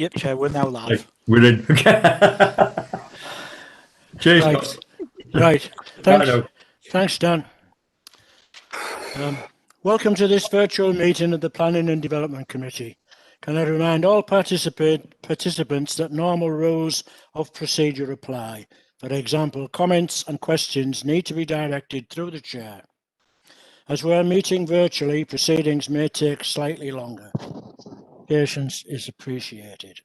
Yep, Chair, we're now live. We're in. Cheers. Right. Thanks, Dan. Welcome to this virtual meeting of the Planning and Development Committee. Can I remind all participants that normal rules of procedure apply? For example, comments and questions need to be directed through the chair. As we're meeting virtually, proceedings may take slightly longer. Patience is appreciated.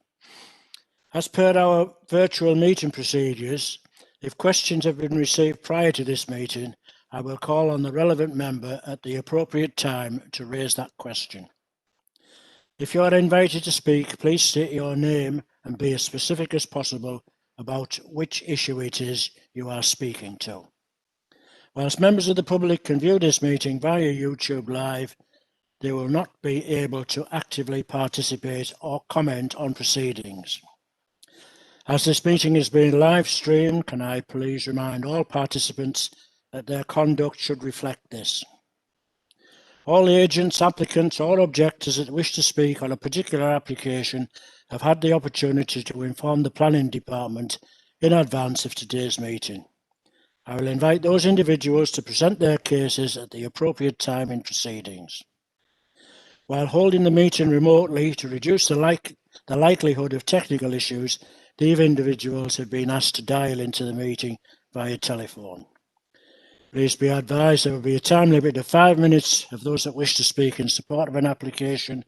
As per our virtual meeting procedures, if questions have been received prior to this meeting, I will call on the relevant member at the appropriate time to raise that question. If you are invited to speak, please state your name and be as specific as possible about which issue it is you are speaking to. Whilst members of the public can view this meeting via YouTube Live, they will not be able to actively participate or comment on proceedings. As this meeting is being live streamed, can I please remind all participants that their conduct should reflect this. All agents, applicants or objectors that wish to speak on a particular application have had the opportunity to inform the Planning Department in advance of today's meeting. I will invite those individuals to present their cases at the appropriate time in proceedings. While holding the meeting remotely to reduce the likelihood of technical issues, these individuals have been asked to dial into the meeting via telephone. Please be advised there will be a time limit of 5 minutes of those that wish to speak in support of an application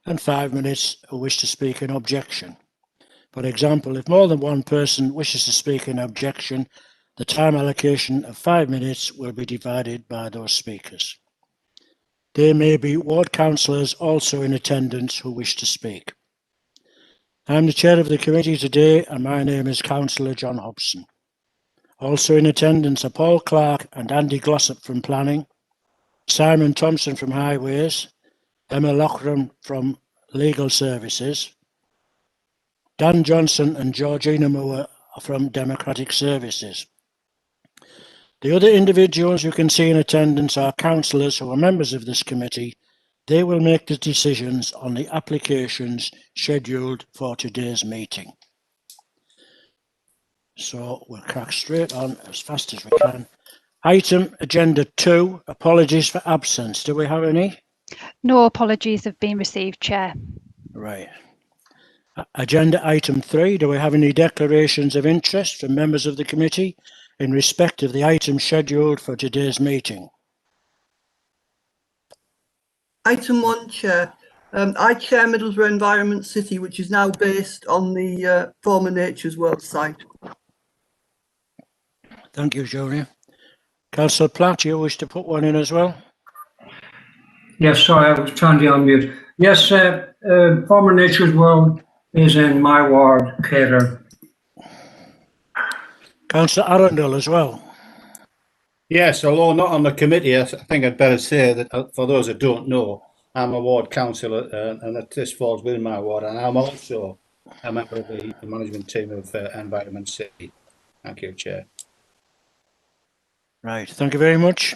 and 5 minutes who wish to speak in objection. For example, if more than one person wishes to speak in objection, the time allocation of 5 minutes will be divided by those speakers. There may be ward councillors also in attendance who wish to speak. I am the chair of the committee today and my name is Councillor John Hobson. Also in attendance are Paul Clark and Andy Glossop from Planning, Simon Thompson from Highways, Emma Loughran from Legal Services, Dan Johnson and Georgina Moore from Democratic Services. The other individuals you can see in attendance are councillors who are members of this committee. They will make the decisions on the applications scheduled for today's meeting. So we'll crack straight on as fast as we can. Item agenda 2, apologies for absence. Do we have any? No apologies have been received, Chair. Right. Agenda item 3, do we have any declarations of interest from members of the committee in respect of the item scheduled for today's meeting? Item 1, Chair. I chair Middlesbrough Environment City, which is now based on the former Nature's World site. Thank you, Julia. Councillor Platt, you wish to put one in as well? Yes, sorry, I was trying to unmute. Yes, former Nature's World is in my ward, Cater. Councillor Arundel as well. Yes, although not on the committee, I think I'd better say that for those that don't know, I'm a ward councillor and that this falls within my ward, and I'm also a member of the management team of Environment City. Thank you, Chair. Right, thank you very much.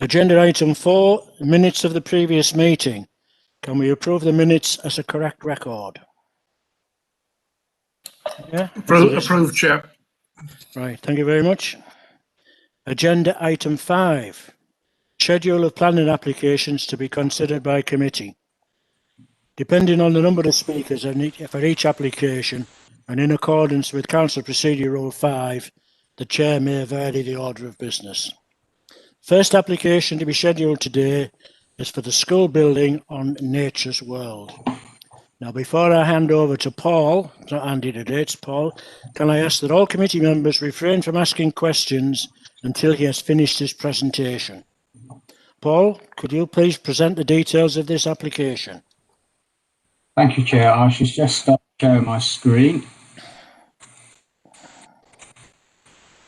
Agenda item 4, minutes of the previous meeting. Can we approve the minutes as a correct record? Yeah? Approved, Chair. Right, thank you very much. Agenda item 5, schedule of planning applications to be considered by committee. Depending on the number of speakers for each application and in accordance with Council Procedure Rule 5, the Chair may vary the order of business. First application to be scheduled today is for the school building on Nature's World. Now, before I hand over to Paul, it's not Andy today, it's Paul, can I ask that all committee members refrain from asking questions until he has finished his presentation. Paul, could you please present the details of this application? Thank you, Chair. I should just start sharing my screen.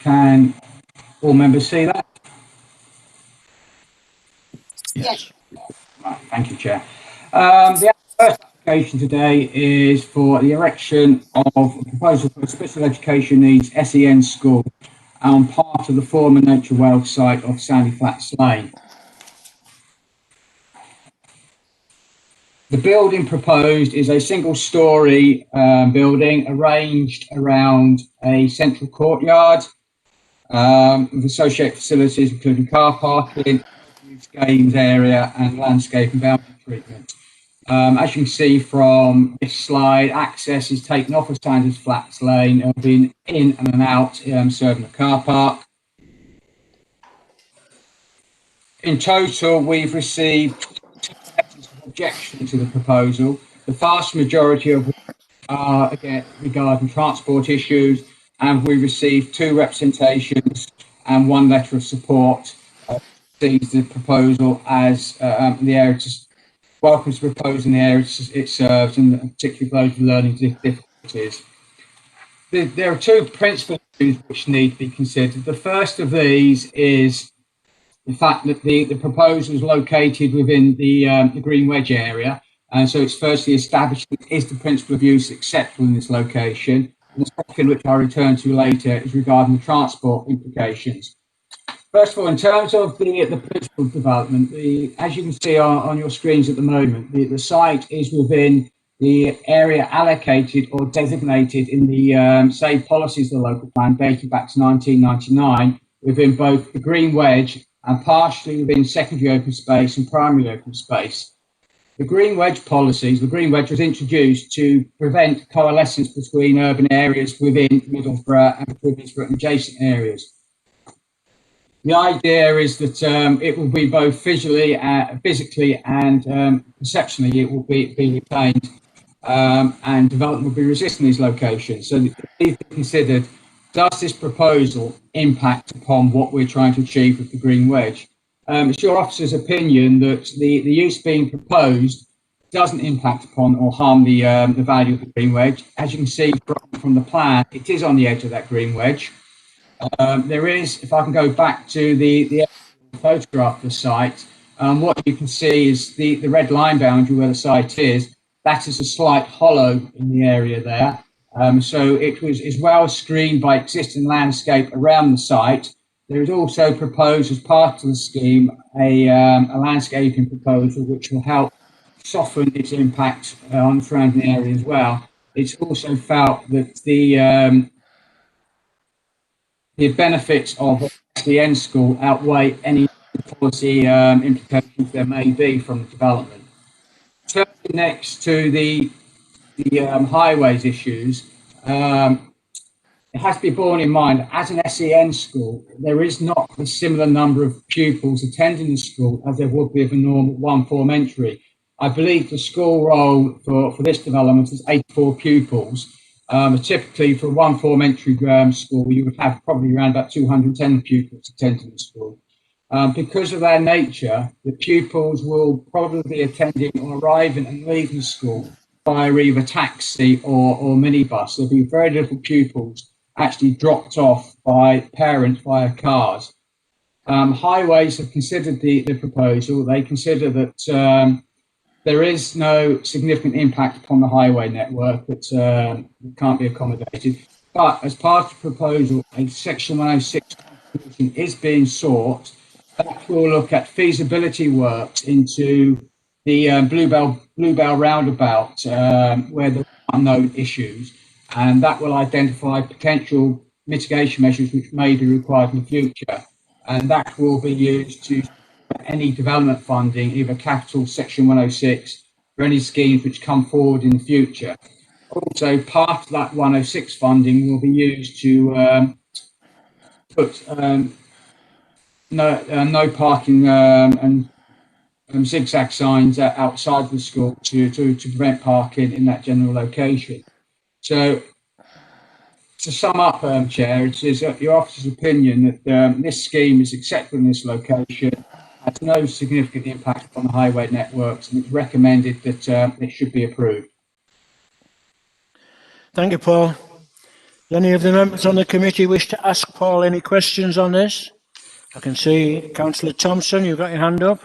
Can all members see that? Yes. Right, thank you, Chair. The first application today is for the erection of a proposal for a special education needs SEN school on part of the former Nature World site of Sandy Flats Lane. The building proposed is a single-storey building arranged around a central courtyard with associated facilities including car parking, games area and landscape and boundary treatment. As you can see from this slide, access is taken off of Sanders Flats Lane and being in and out serving the car park. In total, we've received objections to the proposal. The vast majority of which are again regarding transport issues, and we received 2 representations and 1 letter of support. Sees the proposal as the area welcomes the proposal in the area it serves, and particularly those with learning difficulties. There are 2 principal issues which need to be considered. The first of these is the fact that the proposal is located within the Green Wedge area, and so it's firstly established is the principle of use acceptable in this location. And the second, which I'll return to later, is regarding the transport implications. First of all, in terms of the principal development, as you can see on your screens at the moment, the site is within the area allocated or designated in the SAVE policies of the local plan dating back to 1999 within both the Green Wedge and partially within secondary open space and primary open space. The Green Wedge policies, the Green Wedge was introduced to prevent coalescence between urban areas within Middlesbrough and Middlesbrough and adjacent areas. The idea is that it will be both physically and perceptionally it will be retained, and development will be resisting these locations. So it needs to be considered, does this proposal impact upon what we're trying to achieve with the Green Wedge? It's your officer's opinion that the use being proposed doesn't impact upon or harm the value of the Green Wedge. As you can see from the plan, it is on the edge of that Green Wedge. There is, if I can go back to the photograph of the site, what you can see is the red line boundary where the site is. That is a slight hollow in the area there. So it is well screened by existing landscape around the site. There is also proposed as part of the scheme a landscaping proposal which will help soften its impact on the surrounding area as well. It's also felt that the benefits of the end school outweigh any policy implications there may be from the development. Turning next to the highways issues, it has to be borne in mind, as an SEN school, there is not a similar number of pupils attending the school as there would be of a normal 1 form entry. I believe the school roll for this development is 84 pupils. Typically for 1 form entry school, you would have probably around about 210 pupils attending the school. Because of their nature, the pupils will probably be attending or arriving and leaving school via either taxi or minibus. There'll be very little pupils actually dropped off by parents via cars. Highways have considered the proposal. They consider that there is no significant impact upon the highway network that can't be accommodated. But as part of the proposal, a Section 106 is being sought that will look at feasibility works into the Bluebell roundabout where there are known issues, and that will identify potential mitigation measures which may be required in the future, and that will be used to any development funding, either capital Section 106 for any schemes which come forward in the future. Also, part of that 106 funding will be used to put no parking and zigzag signs outside the school to prevent parking in that general location. So, to sum up, Chair, it is your officer's opinion that this scheme is acceptable in this location, has no significant impact on the highway networks, and it's recommended that it should be approved. Thank you, Paul. Do any of the members on the committee wish to ask Paul any questions on this? I can see Councillor Thompson, you've got your hand up.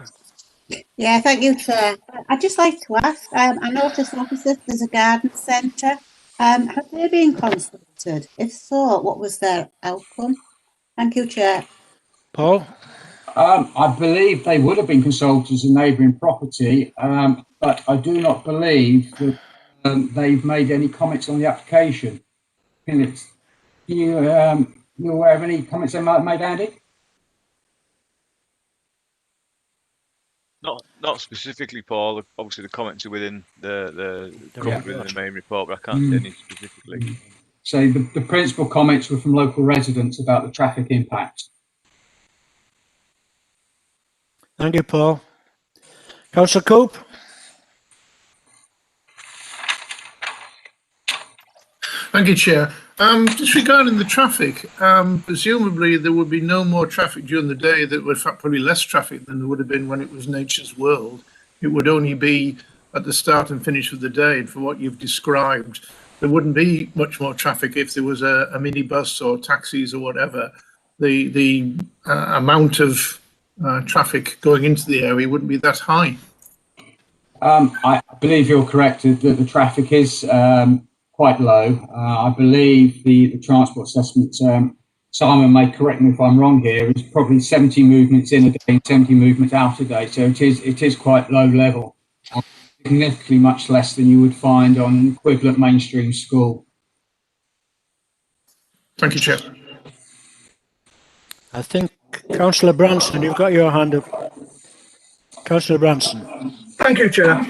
Yeah, thank you, Chair. I'd just like to ask, I noticed opposite there's a garden centre. Have they been consulted? If so, what was their outcome? Thank you, Chair. Paul? I believe they would have been consulted as a neighbouring property. but I do not believe that they've made any comments on the application. You aware of any comments they might have made, Andy? Not specifically, Paul. Obviously, the comments are within the covered within the main report, but I can't say any specifically. So the principal comments were from local residents about the traffic impact. Thank you, Paul. Councillor Cope? Thank you, Chair. Just regarding the traffic, presumably there would be no more traffic during the day. That would, in fact, probably less traffic than there would have been when it was Nature's World. It would only be at the start and finish of the day. And for what you've described, there wouldn't be much more traffic if there was a minibus or taxis or whatever. The amount of traffic going into the area wouldn't be that high. I believe you're correct that the traffic is quite low. I believe the transport assessment, Simon may correct me if I'm wrong here, is probably 70 movements in a day and 70 movements out a day. So it is quite low level, significantly much less than you would find on an equivalent mainstream school. Thank you, Chair. I think Councillor Branson, you've got your hand up. Councillor Branson. Thank you, Chair.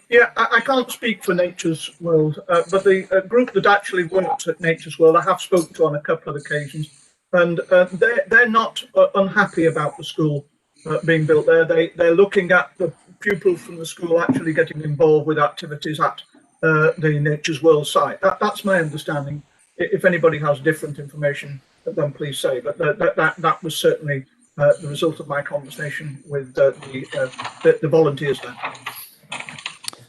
Yeah, I can't speak for Nature's World, but the group that actually works at Nature's World, I have spoken to on a couple of occasions, and they're not unhappy about the school being built there. They're looking at the pupils from the school actually getting involved with activities at the Nature's World site. That's my understanding. If anybody has different information, then please say. But that was certainly the result of my conversation with the volunteers there.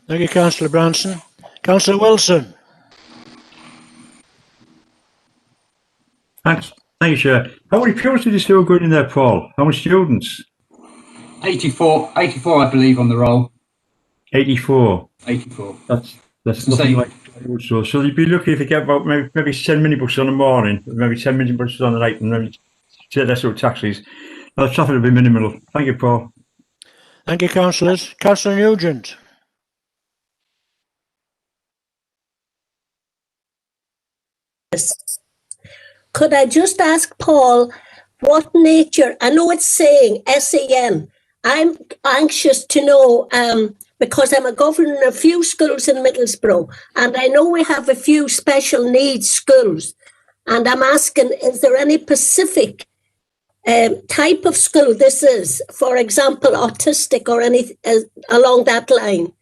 Thank you, Councillor Branson. Councillor Wilson. Thanks. Thank you, Chair. How many pupils did you say were going in there, Paul? How many students? 84, I believe, on the roll. 84. 84. That's nothing like so. So you'd be lucky if you get about maybe 10 minibus on the morning, maybe 10 minibuses on the night, and maybe less sort of taxis. The traffic will be minimal. Thank you, Paul. Thank you, councillors. Councillor Nugent. Could I just ask Paul what nature? I know it's saying SEN. I'm anxious to know because I'm a governor in a few schools in Middlesbrough, and I know we have a few special needs schools. And I'm asking, is there any specific type of school this is? For example, autistic or any along that line?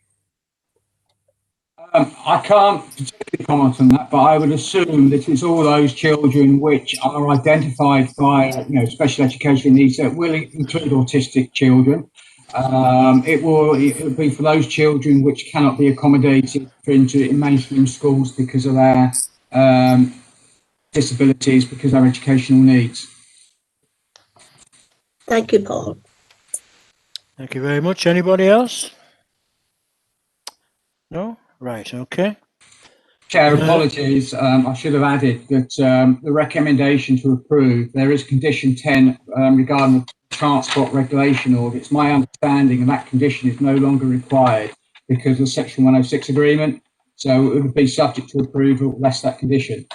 I can't particularly comment on that, but I would assume that it's all those children which are identified by, special education needs that will include autistic children. It will be for those children which cannot be accommodated in mainstream schools because of their disabilities, because of their educational needs. Thank you, Paul. Thank you very much. Anybody else? No? Right, okay. Chair, apologies. I should have added that the recommendation to approve, there is condition 10 regarding the transport regulation order. It's my understanding and that condition is no longer required because of Section 106 agreement. So it would be subject to approval less that condition.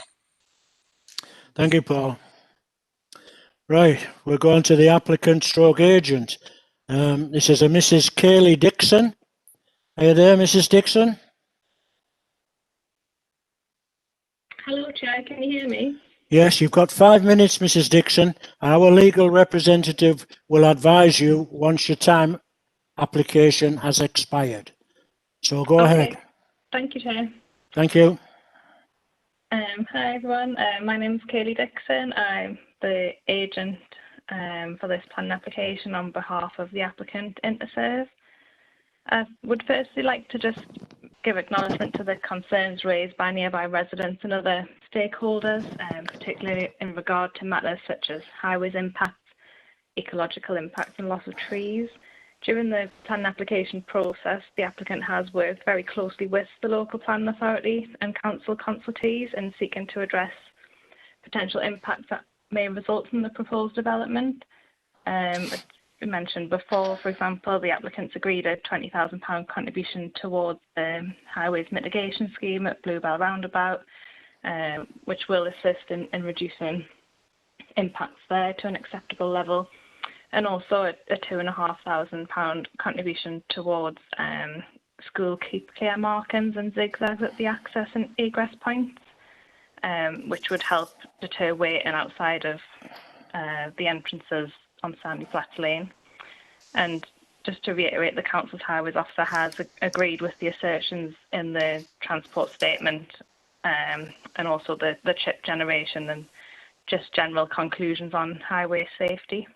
Thank you, Paul. Right, we're going to the applicant stroke agent. This is a Mrs. Kaylee Dixon. Are you there, Mrs. Dixon? Hello, Chair, can you hear me? Yes, you've got 5 minutes, Mrs. Dixon. Our legal representative will advise you once your time application has expired. So go ahead. Thank you, Chair. Thank you. Hi, everyone. My name is Kaylee Dixon. I'm the agent for this planning application on behalf of the applicant, Interim. I would firstly like to just give acknowledgement to the concerns raised by nearby residents and other stakeholders, particularly in regard to matters such as highways impacts, ecological impacts and loss of trees. During the planning application process, the applicant has worked very closely with the local planning authority and council consultees in seeking to address potential impacts that may result from the proposed development. mentioned before, for example, the applicants agreed a £20,000 contribution towards the Highways Mitigation Scheme at Bluebell Roundabout, which will assist in reducing impacts there to an acceptable level, and also a £2,500 contribution towards school keep clear markings and zigzags at the access and egress points, which would help deter waiting outside of the entrances on Sandy Flats Lane. And just to reiterate, the Council's Highways Officer has agreed with the assertions in the transport statement, and also the chip generation and just general conclusions on highway safety.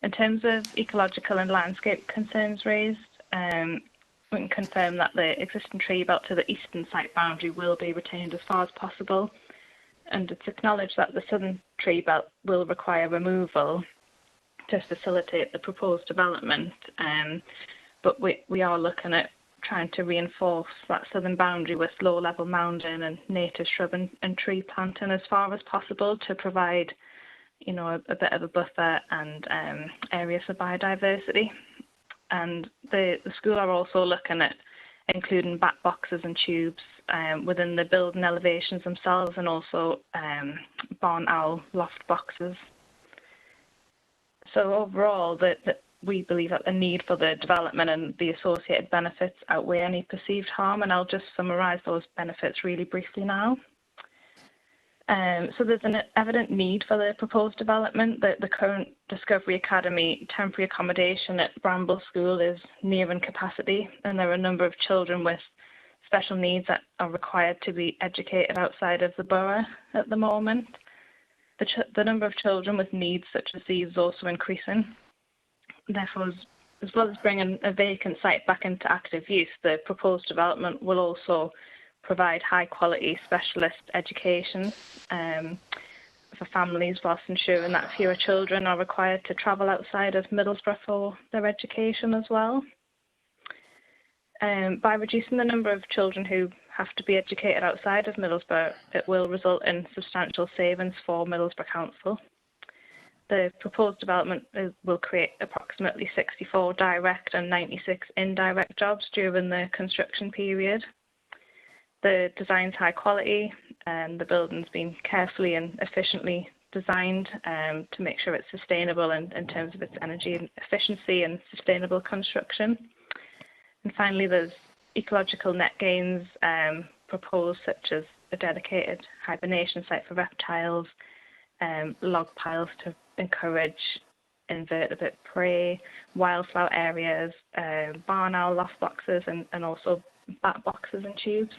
In terms of ecological and landscape concerns raised, we can confirm that the existing tree belt to the eastern site boundary will be retained as far as possible, and it's acknowledged that the southern tree belt will require removal to facilitate the proposed development, but we are looking at trying to reinforce that southern boundary with low-level mounding and native shrub and tree planting as far as possible to provide, you know, a bit of a buffer and areas for biodiversity. And the school are also looking at including bat boxes and tubes within the building elevations themselves, and also barn owl loft boxes. So overall, we believe that the need for the development and the associated benefits outweigh any perceived harm, and I'll just summarise those benefits really briefly now. So there's an evident need for the proposed development. The current Discovery Academy temporary accommodation at Bramble School is nearing capacity, and there are a number of children with special needs that are required to be educated outside of the borough at the moment. The number of children with needs such as these is also increasing. Therefore, as well as bringing a vacant site back into active use, the proposed development will also provide high-quality specialist education for families, whilst ensuring that fewer children are required to travel outside of Middlesbrough for their education as well. By reducing the number of children who have to be educated outside of Middlesbrough, it will result in substantial savings for Middlesbrough Council. The proposed development will create approximately 64 direct and 96 indirect jobs during the construction period. The design's high quality, and the building's been carefully and efficiently designed to make sure it's sustainable in terms of its energy efficiency and sustainable construction. And finally, there's ecological net gains proposed, such as a dedicated hibernation site for reptiles, log piles to encourage invertebrate prey, wildflower areas, barn owl loft boxes, and also bat boxes and tubes.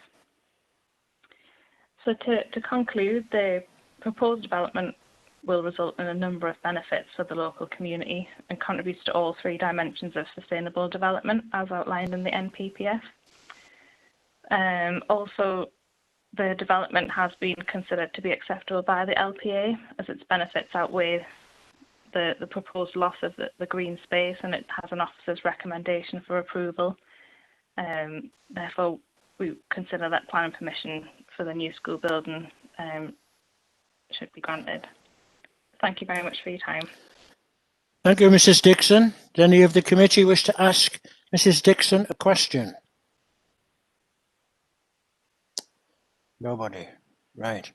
So to conclude, the proposed development will result in a number of benefits for the local community and contributes to all three dimensions of sustainable development as outlined in the NPPF. Also, the development has been considered to be acceptable by the LPA, as its benefits outweigh the proposed loss of the green space, and it has an officer's recommendation for approval. Therefore, we consider that planning permission for the new school building should be granted. Thank you very much for your time. Thank you, Mrs. Dixon. Does any of the committee wish to ask Mrs. Dixon a question? Nobody. Right.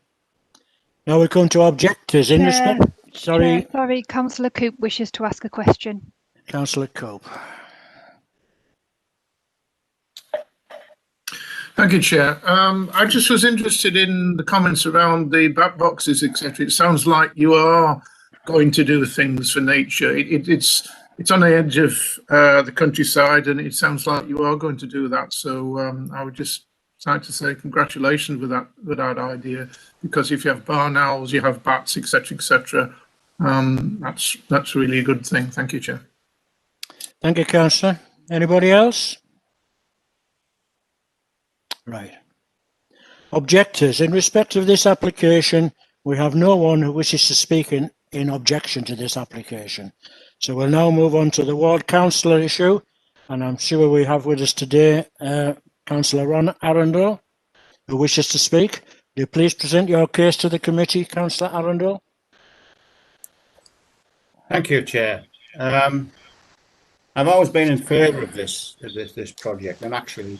Now we come to objectors in respect. Sorry. Sorry, Councillor Coop wishes to ask a question. Councillor Cope. Thank you, Chair. I just was interested in the comments around the bat boxes, etc. It sounds like you are going to do things for nature. It's on the edge of the countryside, and it sounds like you are going to do that. So I would just like to say congratulations with that idea, because if you have barn owls, you have bats, etc., etc. That's really a good thing. Thank you, Chair. Thank you, Councillor. Anybody else? Right. Objectors. In respect of this application, we have no one who wishes to speak in objection to this application. So we'll now move on to the ward councillor issue, and I'm sure we have with us today Councillor Ron Arundel, who wishes to speak. Will you please present your case to the committee, Councillor Arundel? Thank you, Chair. I've always been in favour of this project, and actually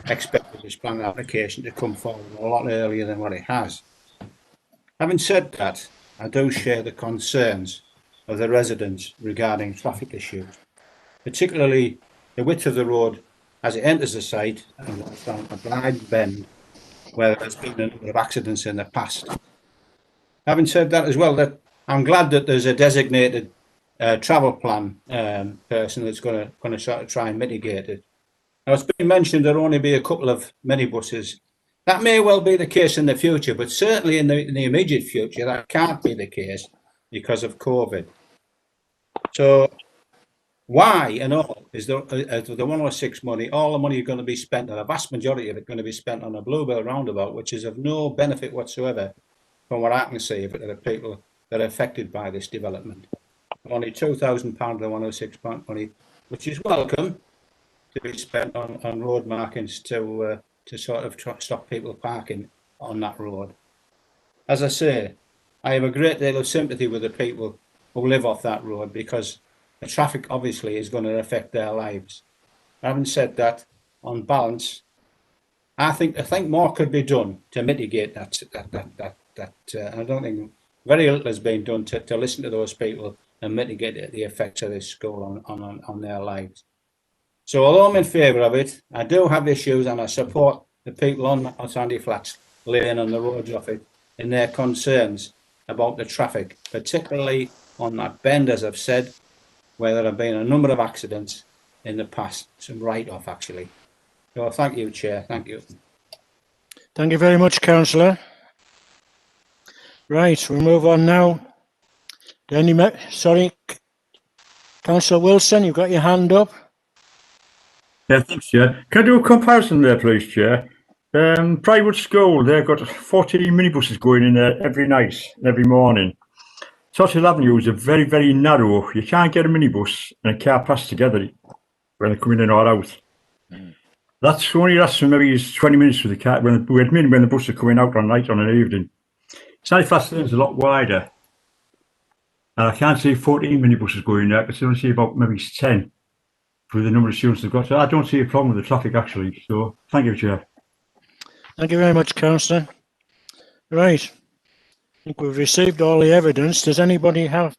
expected this planning application to come forward a lot earlier than what it has. Having said that, I do share the concerns of the residents regarding traffic issues, particularly the width of the road as it enters the site and down a blind bend where there's been a number of accidents in the past. Having said that as well, that I'm glad that there's a designated travel plan person that's going to sort of try and mitigate it. Now, it's been mentioned there'll only be a couple of minibuses. That may well be the case in the future, but certainly in the immediate future, that can't be the case because of COVID. So why and all is the 106 money, all the money going to be spent, and a vast majority of it going to be spent on a Bluebell roundabout, which is of no benefit whatsoever from what I can see of it to the people that are affected by this development. Only £2,000 of the 106 money, which is welcome to be spent on road markings to sort of stop people parking on that road. As I say, I have a great deal of sympathy with the people who live off that road because the traffic obviously is going to affect their lives. Having said that, on balance, I think more could be done to mitigate that. I don't think very little has been done to listen to those people and mitigate the effects of this school on their lives. So although I'm in favour of it, I do have issues, and I support the people on Sandy Flats Lane and the roads off it in their concerns about the traffic, particularly on that bend, as I've said, where there have been a number of accidents in the past, some write-off actually. So thank you, Chair. Thank you. Thank you very much, Councillor. Right, we'll move on now. Sorry, Councillor Wilson, you've got your hand up. Yeah, thanks, Chair. Can I do a comparison there, please, Chair? Private school, they've got 14 minibuses going in there every night, every morning. Social avenues are very, very narrow. You can't get a minibus and a car pass together when they're coming in or out. That's only lasts for maybe 20 minutes for the car when the bus are coming out on night on an evening. Sandy Flats Lane is a lot wider. And I can't see 14 minibuses going there. I can only see about maybe 10 for the number of students they've got. So I don't see a problem with the traffic actually. So thank you, Chair. Thank you very much, Councillor. Right. I think we've received all the evidence. Does anybody have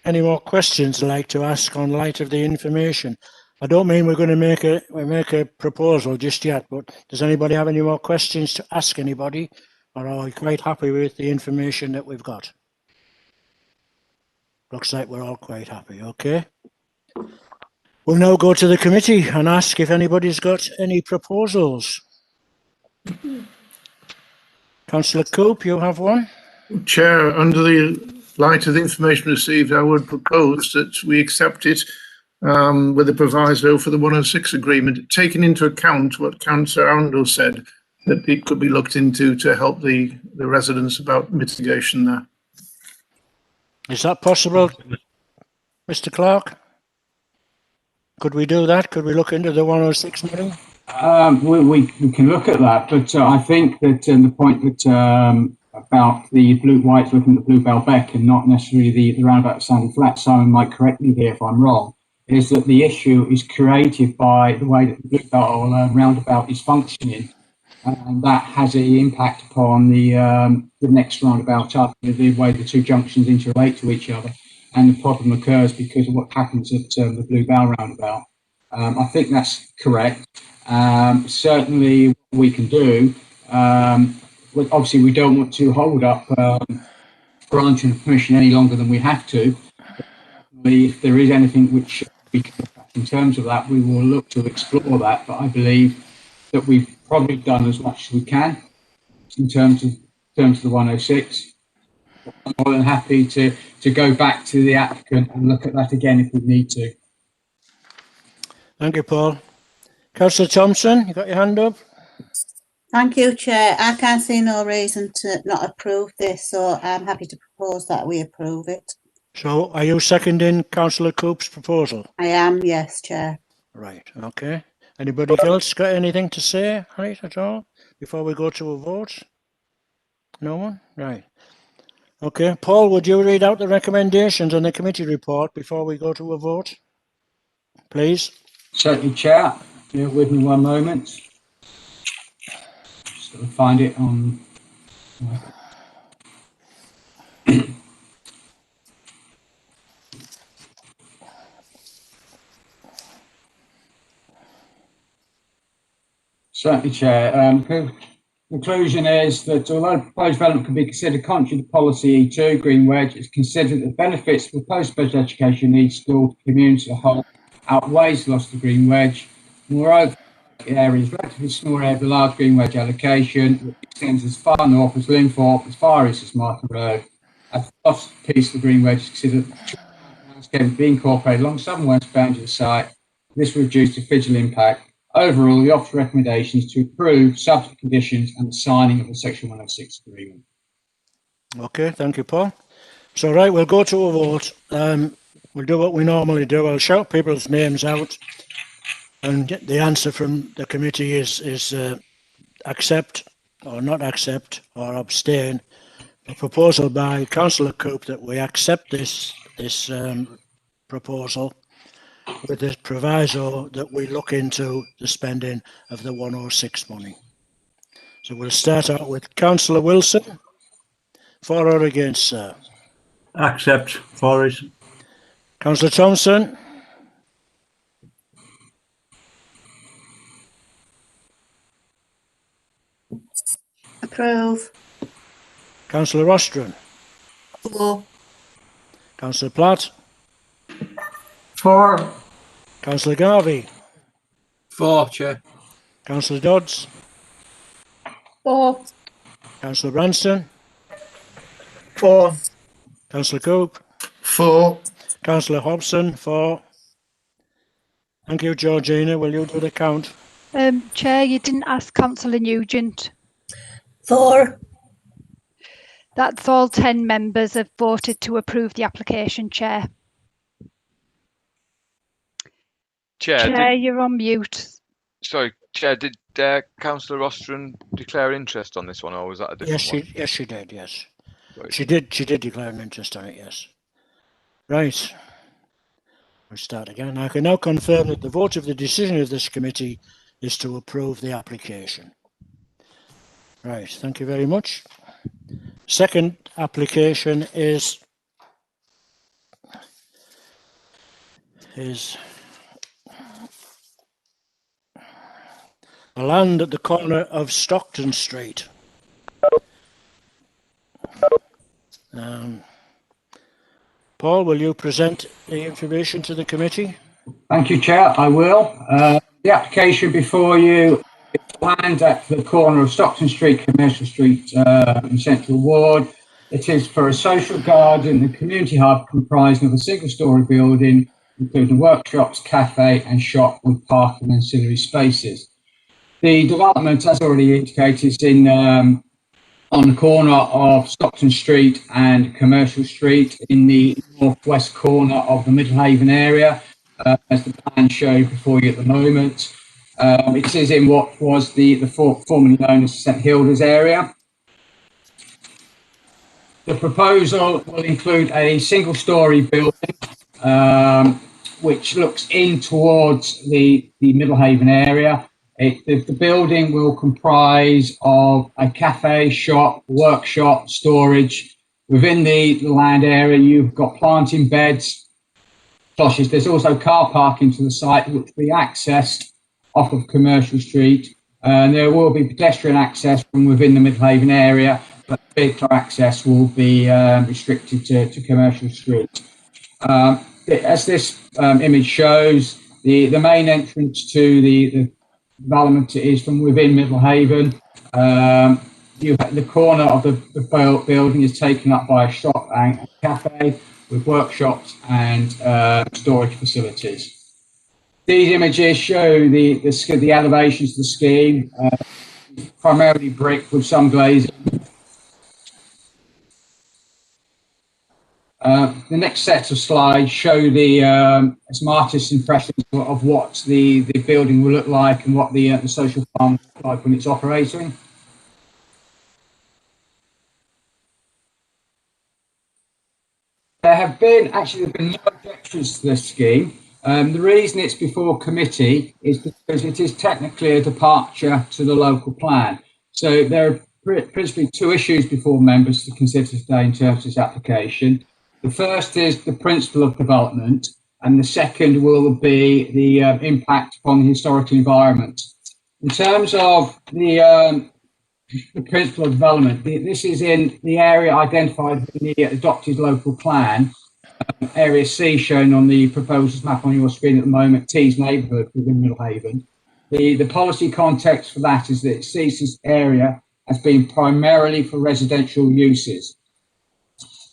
any more questions they'd like to ask on light of the information? I don't mean we're going to make a proposal just yet, but does anybody have any more questions to ask anybody, or are we quite happy with the information that we've got? Looks like we're all quite happy. Okay. We'll now go to the committee and ask if anybody's got any proposals. Councillor Coop, you have one? Chair, under the light of the information received, I would propose that we accept it with a proviso for the 106 agreement, taking into account what Councillor Arundel said, that it could be looked into to help the residents about mitigation there. Is that possible, Mr. Clark? Could we do that? Could we look into the 106 million? We can look at that, but I think that the point that about the whites looking at the Bluebell Beck and not necessarily the roundabout of Sandy Flat, Simon might correct me here if I'm wrong, is that the issue is created by the way that the Bluebell roundabout is functioning, and that has an impact upon the next roundabout up, the way the two junctions interrelate to each other, and the problem occurs because of what happens at the Bluebell roundabout. I think that's correct. Certainly what we can do, obviously we don't want to hold up granting permission any longer than we have to. If there is anything which we can, in terms of that, we will look to explore that, but I believe that we've probably done as much as we can in terms of the 106. I'm more than happy to go back to the applicant and look at that again if we need to. Thank you, Paul. Councillor Thompson, you got your hand up? Thank you, Chair. I can't see no reason to not approve this, so I'm happy to propose that we approve it. So are you seconding Councillor Coop's proposal? I am, yes, Chair. Right, okay. Anybody else got anything to say on it at all before we go to a vote? No one? Right. Okay, Paul, would you read out the recommendations and the committee report before we go to a vote, please? Certainly, Chair. Bear with me one moment. Just got to find it on. Certainly, Chair. Conclusion is that although proposed development can be considered contrary to policy E2, Green Wedge, it's considered that the benefits of the proposed special education needs school to the community as a whole outweighs the loss of the Green Wedge. Moreover, the area is relatively small area of the large Green Wedge allocation, which extends as far north as Linthorpe, as far east as Martin Road. As the lost piece of the Green Wedge is considered to be incorporated along southern west boundary of the site. This will reduce the visual impact. Overall, the office recommendation is to approve subject conditions and the signing of the Section 106 agreement. Okay, thank you, Paul. So, right, we'll go to a vote. We'll do what we normally do. I'll shout people's names out, and the answer from the committee is accept or not accept or abstain. A proposal by Councillor Coop that we accept this proposal with this proviso that we look into the spending of the 106 money. So we'll start out with Councillor Wilson. For or against, sir? Accept, for it. Councillor Thompson. Approve. Councillor Rostron. For. Councillor Platt. For. Councillor Garvey. For, Chair. Councillor Dodds. For. Councillor Branston. For. Councillor Coop. For. Councillor Hobson. For. Thank you, Georgina. Will you do the count? Chair, you didn't ask Councillor Nugent. For. That's all 10 members have voted to approve the application, Chair. Chair, you're on mute. sorry, Chair, did Councillor Rostron declare interest on this one, or was that a different one? Yes, she did, yes. Right. She did declare an interest on it, yes. Right. We'll start again. I can now confirm that the vote of the decision of this committee is to approve the application. Right, thank you very much. Second application is a land at the corner of Stockton Street. Paul, will you present the information to the committee? Thank you, Chair. I will. The application before you is land at the corner of Stockton Street, Commercial Street in Central Ward. It is for a social garden and community hub comprising of a single-storey building, including workshops, cafe and shop with parking and ancillary spaces. The development, as already indicated, is in on the corner of Stockton Street and Commercial Street in the northwest corner of the Middlehaven area, as the plan shown before you at the moment. It is in what was the formerly known as St Hilda's area. The proposal will include a single-storey building which looks in towards the Middlehaven area. The building will comprise of a cafe, shop, workshop, storage. Within the land area, you've got planting beds, cloches. There's also car parking to the site, which will be accessed off of Commercial Street. And there will be pedestrian access from within the Middlehaven area, but vehicular access will be restricted to Commercial Street. As this image shows, the main entrance to the development is from within Middlehaven. The corner of the building is taken up by a shop and a cafe with workshops and storage facilities. These images show the elevations of the scheme, primarily brick with some glazing. The next set of slides show the smartest impressions of what the building will look like and what the social farm will look like when it's operating. There have been no objections to this scheme. The reason it's before committee is because it is technically a departure to the local plan. So there are principally two issues before members to consider today in terms of this application. The first is the principle of development, and the second will be the impact upon the historical environment. In terms of the principle of development, this is in the area identified in the adopted local plan, area C shown on the proposals map on your screen at the moment, Tees neighbourhood within Middlehaven. The policy context for that is that it sees this area as being primarily for residential uses.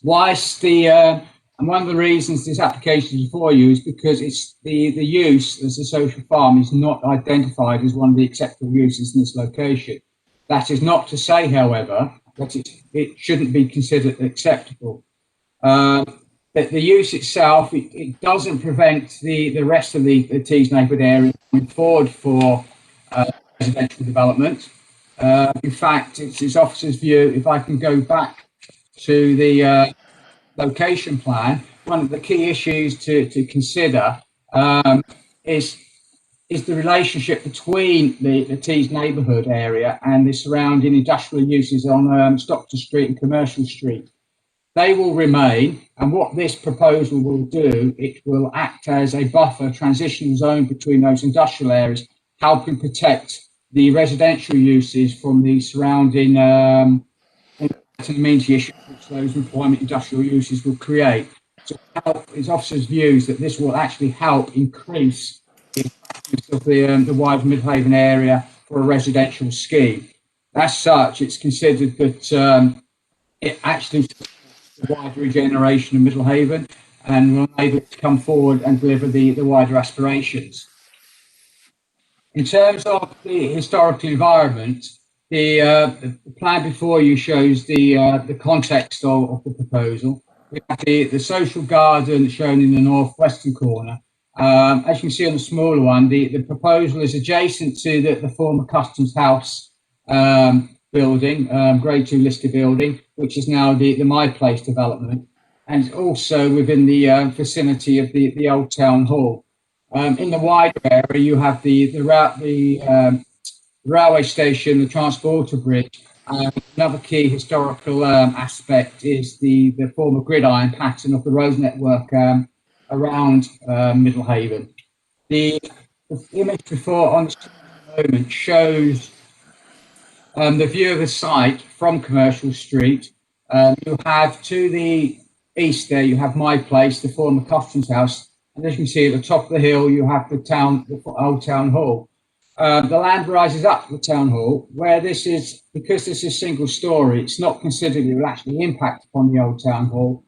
Whilst and one of the reasons this application is before you is because it's the use as a social farm is not identified as one of the acceptable uses in this location. That is not to say, however, that it shouldn't be considered acceptable. But the use itself, it doesn't prevent the rest of the Tees neighbourhood area going forward for residential development. In fact, it's officer's view, if I can go back to the location plan, one of the key issues to consider is the relationship between the Tees neighbourhood area and the surrounding industrial uses on Stockton Street and Commercial Street. They will remain, and what this proposal will do, it will act as a buffer transitional zone between those industrial areas, helping protect the residential uses from the surrounding amenity issues which those employment industrial uses will create. So it's officers' views that this will actually help increase the of the wider Middlehaven area for a residential scheme. As such, it's considered that it actually the wider regeneration of Middlehaven and will enable it to come forward and deliver the wider aspirations. In terms of the historical environment, the plan before you shows the context of the proposal. We have the social garden shown in the northwestern corner. As you can see on the smaller one, the proposal is adjacent to the former Customs House building, Grade 2 listed building, which is now the My Place development, and also within the vicinity of the Old Town Hall. In the wider area, you have the railway station, the transporter bridge. Another key historical aspect is the former gridiron pattern of the road network around Middlehaven. The image before on the moment shows the view of the site from Commercial Street. You have to the east there, you have My Place, the former Customs House, and as you can see at the top of the hill, you have the Old Town Hall. The land rises up to the Town Hall, where this is, because this is single story, it's not considered it will actually impact upon the Old Town Hall,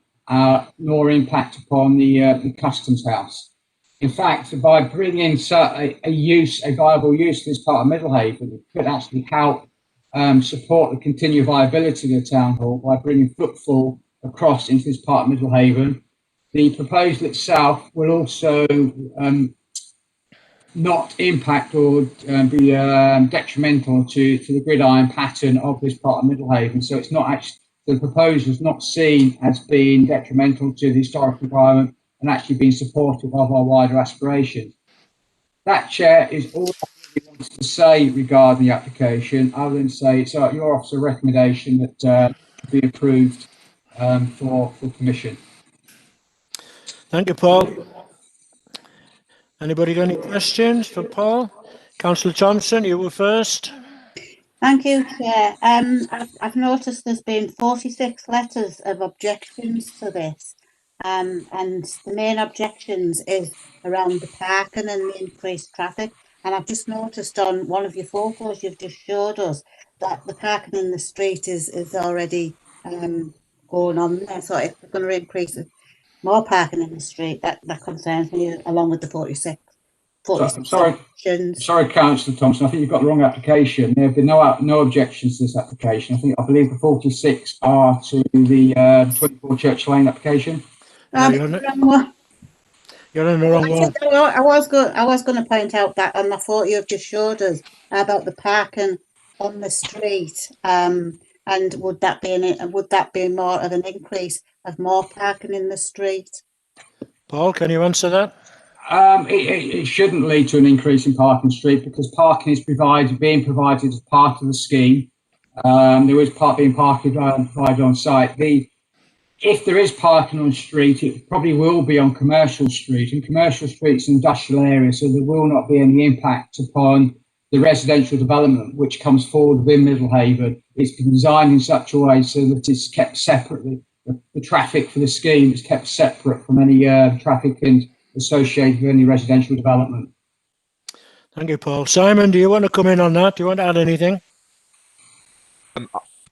nor impact upon the Customs House. In fact, by bringing a viable use to this part of Middlehaven, it could actually help support the continued viability of the Town Hall by bringing footfall across into this part of Middlehaven. The proposal itself will also not impact or be detrimental to the gridiron pattern of this part of Middlehaven. So it's not actually, the proposal is not seen as being detrimental to the historical environment and actually being supportive of our wider aspirations. That, Chair, is all I really wanted to say regarding the application, other than say it's your officer recommendation that should be approved for commission. Thank you, Paul. Anybody got any questions for Paul? Councillor Thompson, you were first. Thank you, Chair. I've noticed there's been 46 letters of objections to this, and the main objections is around the parking and the increased traffic. And I've just noticed on one of your photos you've just showed us that the parking in the street is already going on there. So if we're going to increase more parking in the street, that concerns me, along with the 46. Sorry, Councillor Thompson, I think you've got the wrong application. There have been no objections to this application. I believe the 46 are to the 24 Church Lane application. You're in the wrong one. I was going to point out that on the photo you've just showed us about the parking on the street, and And would that be more of an increase of more parking in the street? Paul, can you answer that? It shouldn't lead to an increase in parking street because parking is being provided as part of the scheme. There is being parking provided on site. If there is parking on street, it probably will be on commercial street, and commercial streets and industrial areas, so there will not be any impact upon the residential development which comes forward within Middlehaven. It's been designed in such a way so that it's kept separately. The traffic for the scheme is kept separate from any traffic associated with any residential development. Thank you, Paul. Simon, do you want to come in on that? Do you want to add anything?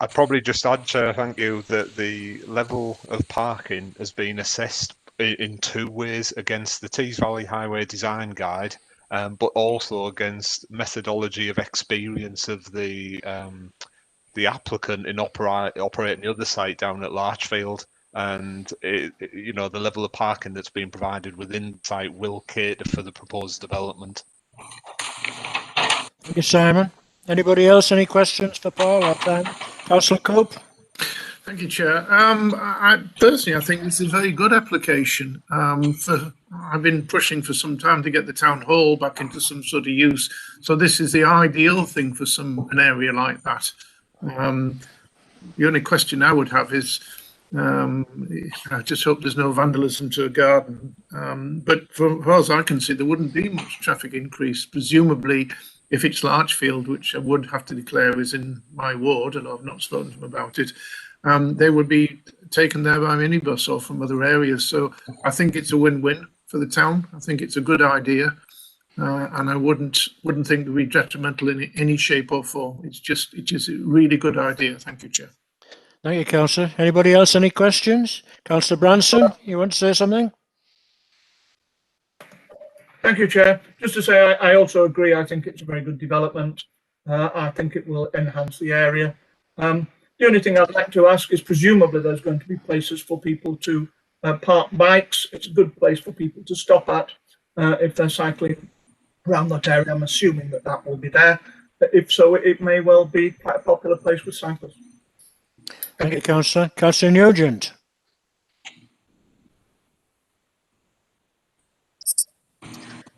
I'd probably just add, Chair, thank you, that the level of parking has been assessed in two ways against the Tees Valley Highway Design Guide, but also against methodology of experience of the applicant in operating the other site down at Larchfield. And the level of parking that's being provided within the site will cater for the proposed development. Thank you, Simon. Anybody else? Any questions for Paul or Simon? Councillor Cope? Thank you, Chair. I think this is a very good application. I've been pushing for some time to get the town hall back into some sort of use. So this is the ideal thing for an area like that. The only question I would have is, I just hope there's no vandalism to a garden. But as far as I can see, there wouldn't be much traffic increase. Presumably, if it's Larchfield, which I would have to declare is in my ward, and I've not spoken to them about it, they would be taken there by minibus or from other areas. So I think it's a win-win for the town. I think it's a good idea, and I wouldn't think it would be detrimental in any shape or form. It's just a really good idea. Thank you, Chair. Thank you, Councillor. Anybody else? Any questions? Councillor Branson, you want to say something? Thank you, Chair. Just to say, I also agree. I think it's a very good development. I think it will enhance the area. The only thing I'd like to ask is, presumably there's going to be places for people to park bikes. It's a good place for people to stop at if they're cycling around that area. I'm assuming that will be there. If so, it may well be quite a popular place with cyclists. Thank you, Councillor. Councillor Nugent.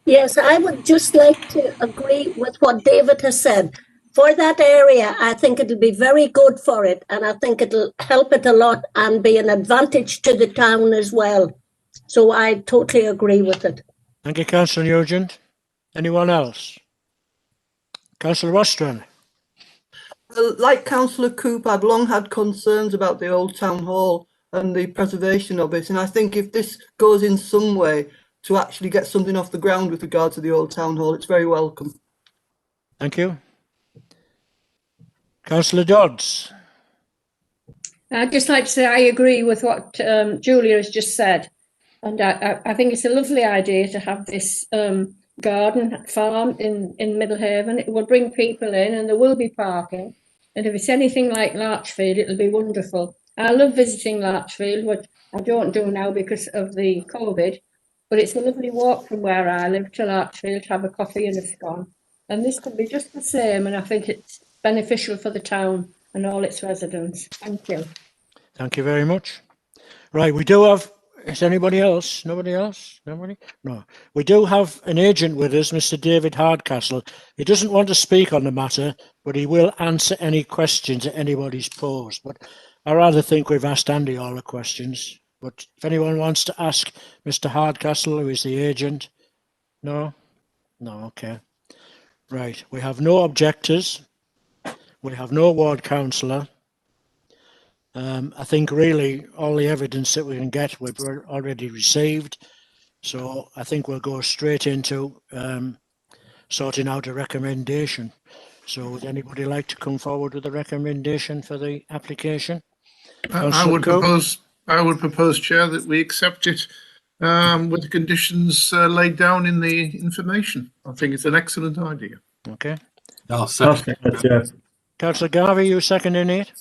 Yes, I would just like to agree with what David has said. For that area, I think it'll be very good for it, and I think it'll help it a lot and be an advantage to the town as well. So I totally agree with it. Thank you, Councillor Nugent. Anyone else? Councillor Wostron. Well, like Councillor Coop, I've long had concerns about the old town hall and the preservation of it, and I think if this goes in some way to actually get something off the ground with regard to the old town hall, it's very welcome. Thank you. Councillor Dodds. I'd just like to say I agree with what Julia has just said. And I think it's a lovely idea to have this garden farm in Middlehaven. It will bring people in and there will be parking. And if it's anything like Larchfield, it'll be wonderful. I love visiting Larchfield, which I don't do now because of the COVID. But it's a lovely walk from where I live to Larchfield to have a coffee and a scone. And this could be just the same, and I think it's beneficial for the town and all its residents. Thank you. Thank you very much. Right, we do have, is anybody else? Nobody else? Nobody? No. We do have an agent with us, Mr. David Hardcastle. He doesn't want to speak on the matter, but he will answer any questions that anybody's posed. But I rather think we've asked Andy all the questions. But if anyone wants to ask Mr. Hardcastle, who is the agent, no? No, okay. Right, we have no objectors. We have no ward councillor. I think really all the evidence that we can get we've already received. So I think we'll go straight into sorting out a recommendation. So would anybody like to come forward with a recommendation for the application? I would propose, Chair, that we accept it with the conditions laid down in the information. I think it's an excellent idea. Okay. I'll second it. Councillor Garvey, you seconding it?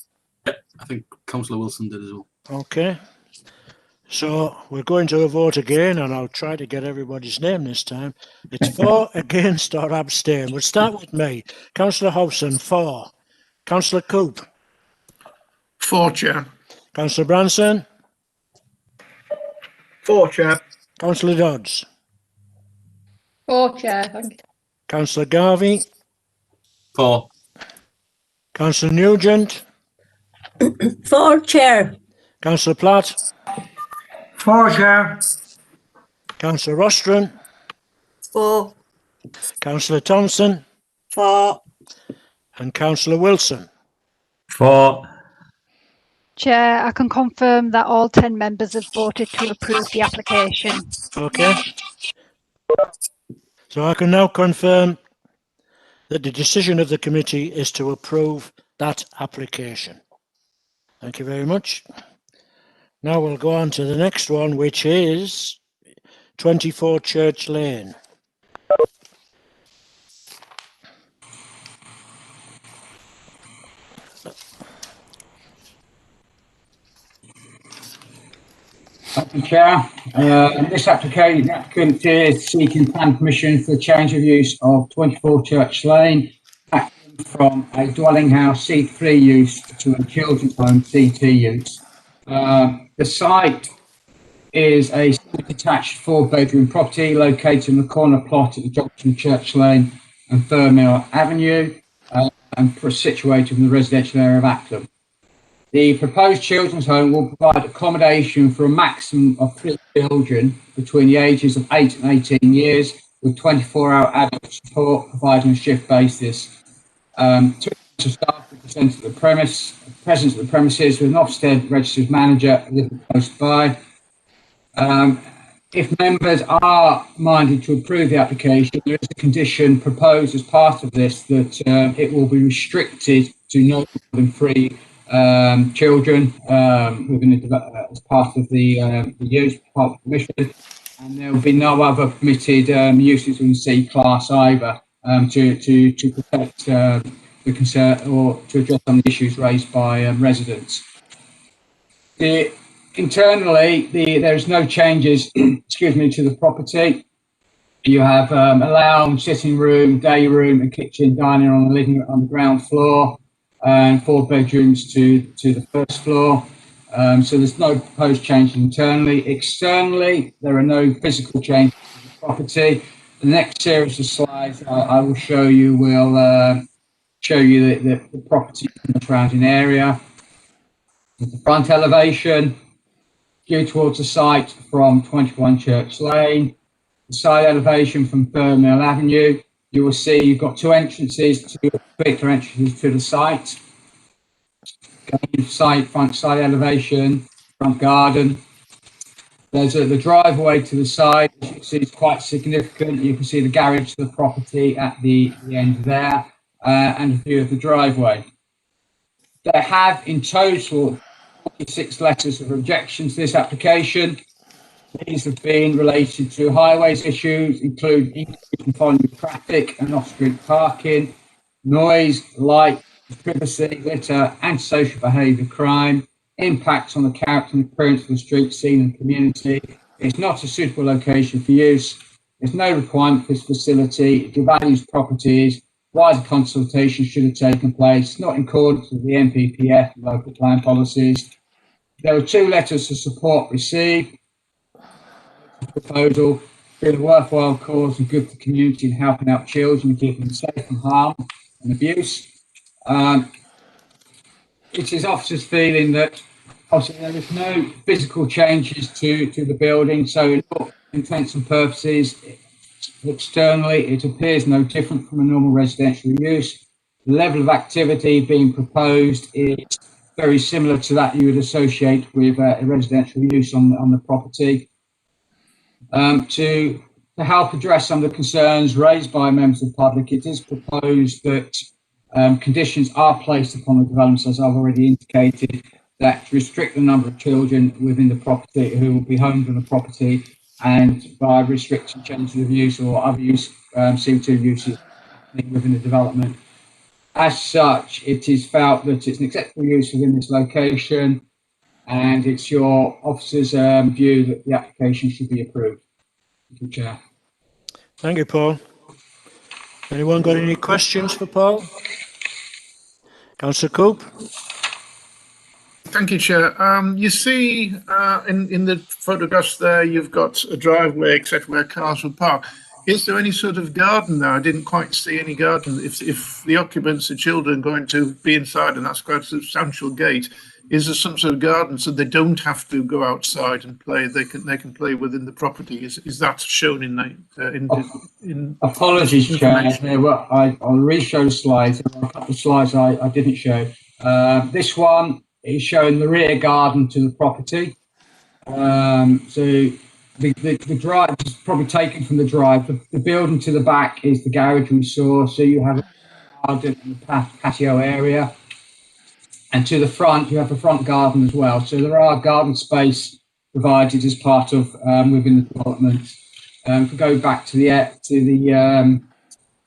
Yeah, I think Councillor Wilson did as well. Okay. So we're going to a vote again, and I'll try to get everybody's name this time. It's for, against, or abstain. We'll start with me. Councillor Hobson, for. Councillor Coop. For, Chair. Councillor Branson, For, Chair. Councillor Dodds, For, Chair. Thank you. Councillor Garvey, For. Councillor Nugent, For, Chair. Councillor Platt, For, Chair. Councillor Rostron, For. Councillor Thompson, For. and Councillor Wilson. For. Chair, I can confirm that all 10 members have voted to approve the application. Okay. So I can now confirm that the decision of the committee is to approve that application. Thank you very much. Now we'll go on to the next one, which is 24 Church Lane. Thank you, Chair. This application, the applicant is seeking plan permission for the change of use of 24 Church Lane from a dwelling house C3 use to a children's home CT use. The site is a detached 4-bedroom property located in the corner plot at the junction of Church Lane and Thurmill Avenue and situated in the residential area of Acklem. The proposed children's home will provide accommodation for a maximum of 3 children between the ages of 8 and 18 years with 24-hour adult support provided on a shift basis. 2 members of staff will present at the presence of the premises with an Ofsted registered manager living close by. If members are minded to approve the application, there is a condition proposed as part of this that it will be restricted to no more than 3 children within as part of the use part of the permission, and there will be no other permitted uses in C class either to protect the concern or to address some of the issues raised by residents. Internally, there is no changes, excuse me, to the property. You have a lounge, sitting room, day room, and kitchen, dining on the ground floor, and 4 bedrooms to the first floor. So there's no proposed change internally. Externally, there are no physical changes to the property. The next series of slides I will show you will show you the property in the surrounding area. The front elevation, due towards the site from 21 Church Lane. The side elevation from Thurmill Avenue. You will see you've got 2 entrances, 2 particular entrances to the site. Front side elevation, front garden. There's the driveway to the side, as you can see, it's quite significant. You can see the garage to the property at the end there, and a view of the driveway. There have in total 46 letters of objection to this application. These have been related to highways issues, including increasing volume of traffic and off-street parking, noise, light, privacy, litter, antisocial behaviour, crime, impacts on the character and appearance of the street scene and community. It's not a suitable location for use. There's no requirement for this facility. It devalues properties. Wider consultation should have taken place, not in accordance with the NPPF and local plan policies. There were 2 letters of support received. Proposal being a worthwhile cause and good for the community and helping out children and keeping them safe from harm and abuse. It is officers' feeling that obviously there is no physical changes to the building, so in all intents and purposes, externally it appears no different from a normal residential use. The level of activity being proposed is very similar to that you would associate with a residential use on the property. To help address some of the concerns raised by members of the public, it is proposed that conditions are placed upon the developments, as I've already indicated, that restrict the number of children within the property who will be homed on the property, and by restricting changes of use or other use, C2 uses within the development. As such, it is felt that it's an acceptable use within this location, and it's your officer's view that the application should be approved. Thank you, Chair. Thank you, Paul. Anyone got any questions for Paul? Councillor Coop? Thank you, Chair. You see in the photographs there, you've got a driveway, etc., where cars will park. Is there any sort of garden there? I didn't quite see any garden. If the occupants are children going to be inside, and that's quite a substantial gate, is there some sort of garden so they don't have to go outside and play? They can play within the property. Is that shown in Apologies, Chair. Well, I'll re-show the slides. There are a couple of slides I didn't show. This one is showing the rear garden to the property. So the drive is probably taken from the drive. The building to the back is the garage we saw. So you have a garden and a patio area. And to the front, you have a front garden as well. So there are garden space provided as part of within the development. If we go back to the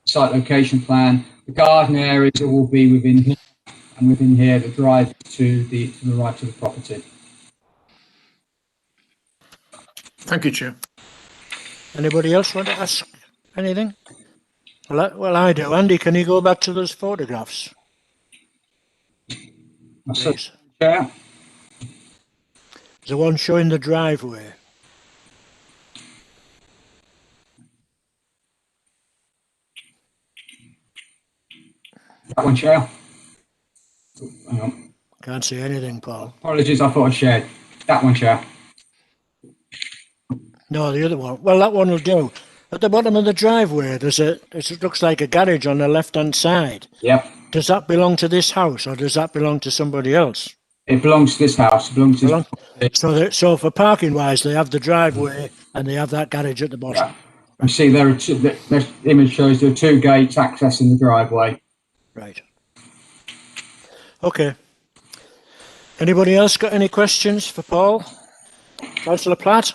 site location plan, the garden areas will be within here, and within here the drive to the right of the property. Thank you, Chair. Anybody else want to ask anything? Well, I do. Andy, can you go back to those photographs? Please. Yeah. The one showing the driveway. That one, Chair. Hang on. Can't see anything, Paul. Apologies, I thought I shared. That one, Chair. No, the other one. Well, that one will do. At the bottom of the driveway, it looks like a garage on the left-hand side. Yep. Does that belong to this house, or does that belong to somebody else? It belongs to this house. It belongs to So for parking-wise, they have the driveway and they have that garage at the bottom. Yeah. You see, there are two. The image shows there are two gates accessing the driveway. Right. Okay. Anybody else got any questions for Paul? Councillor Platt?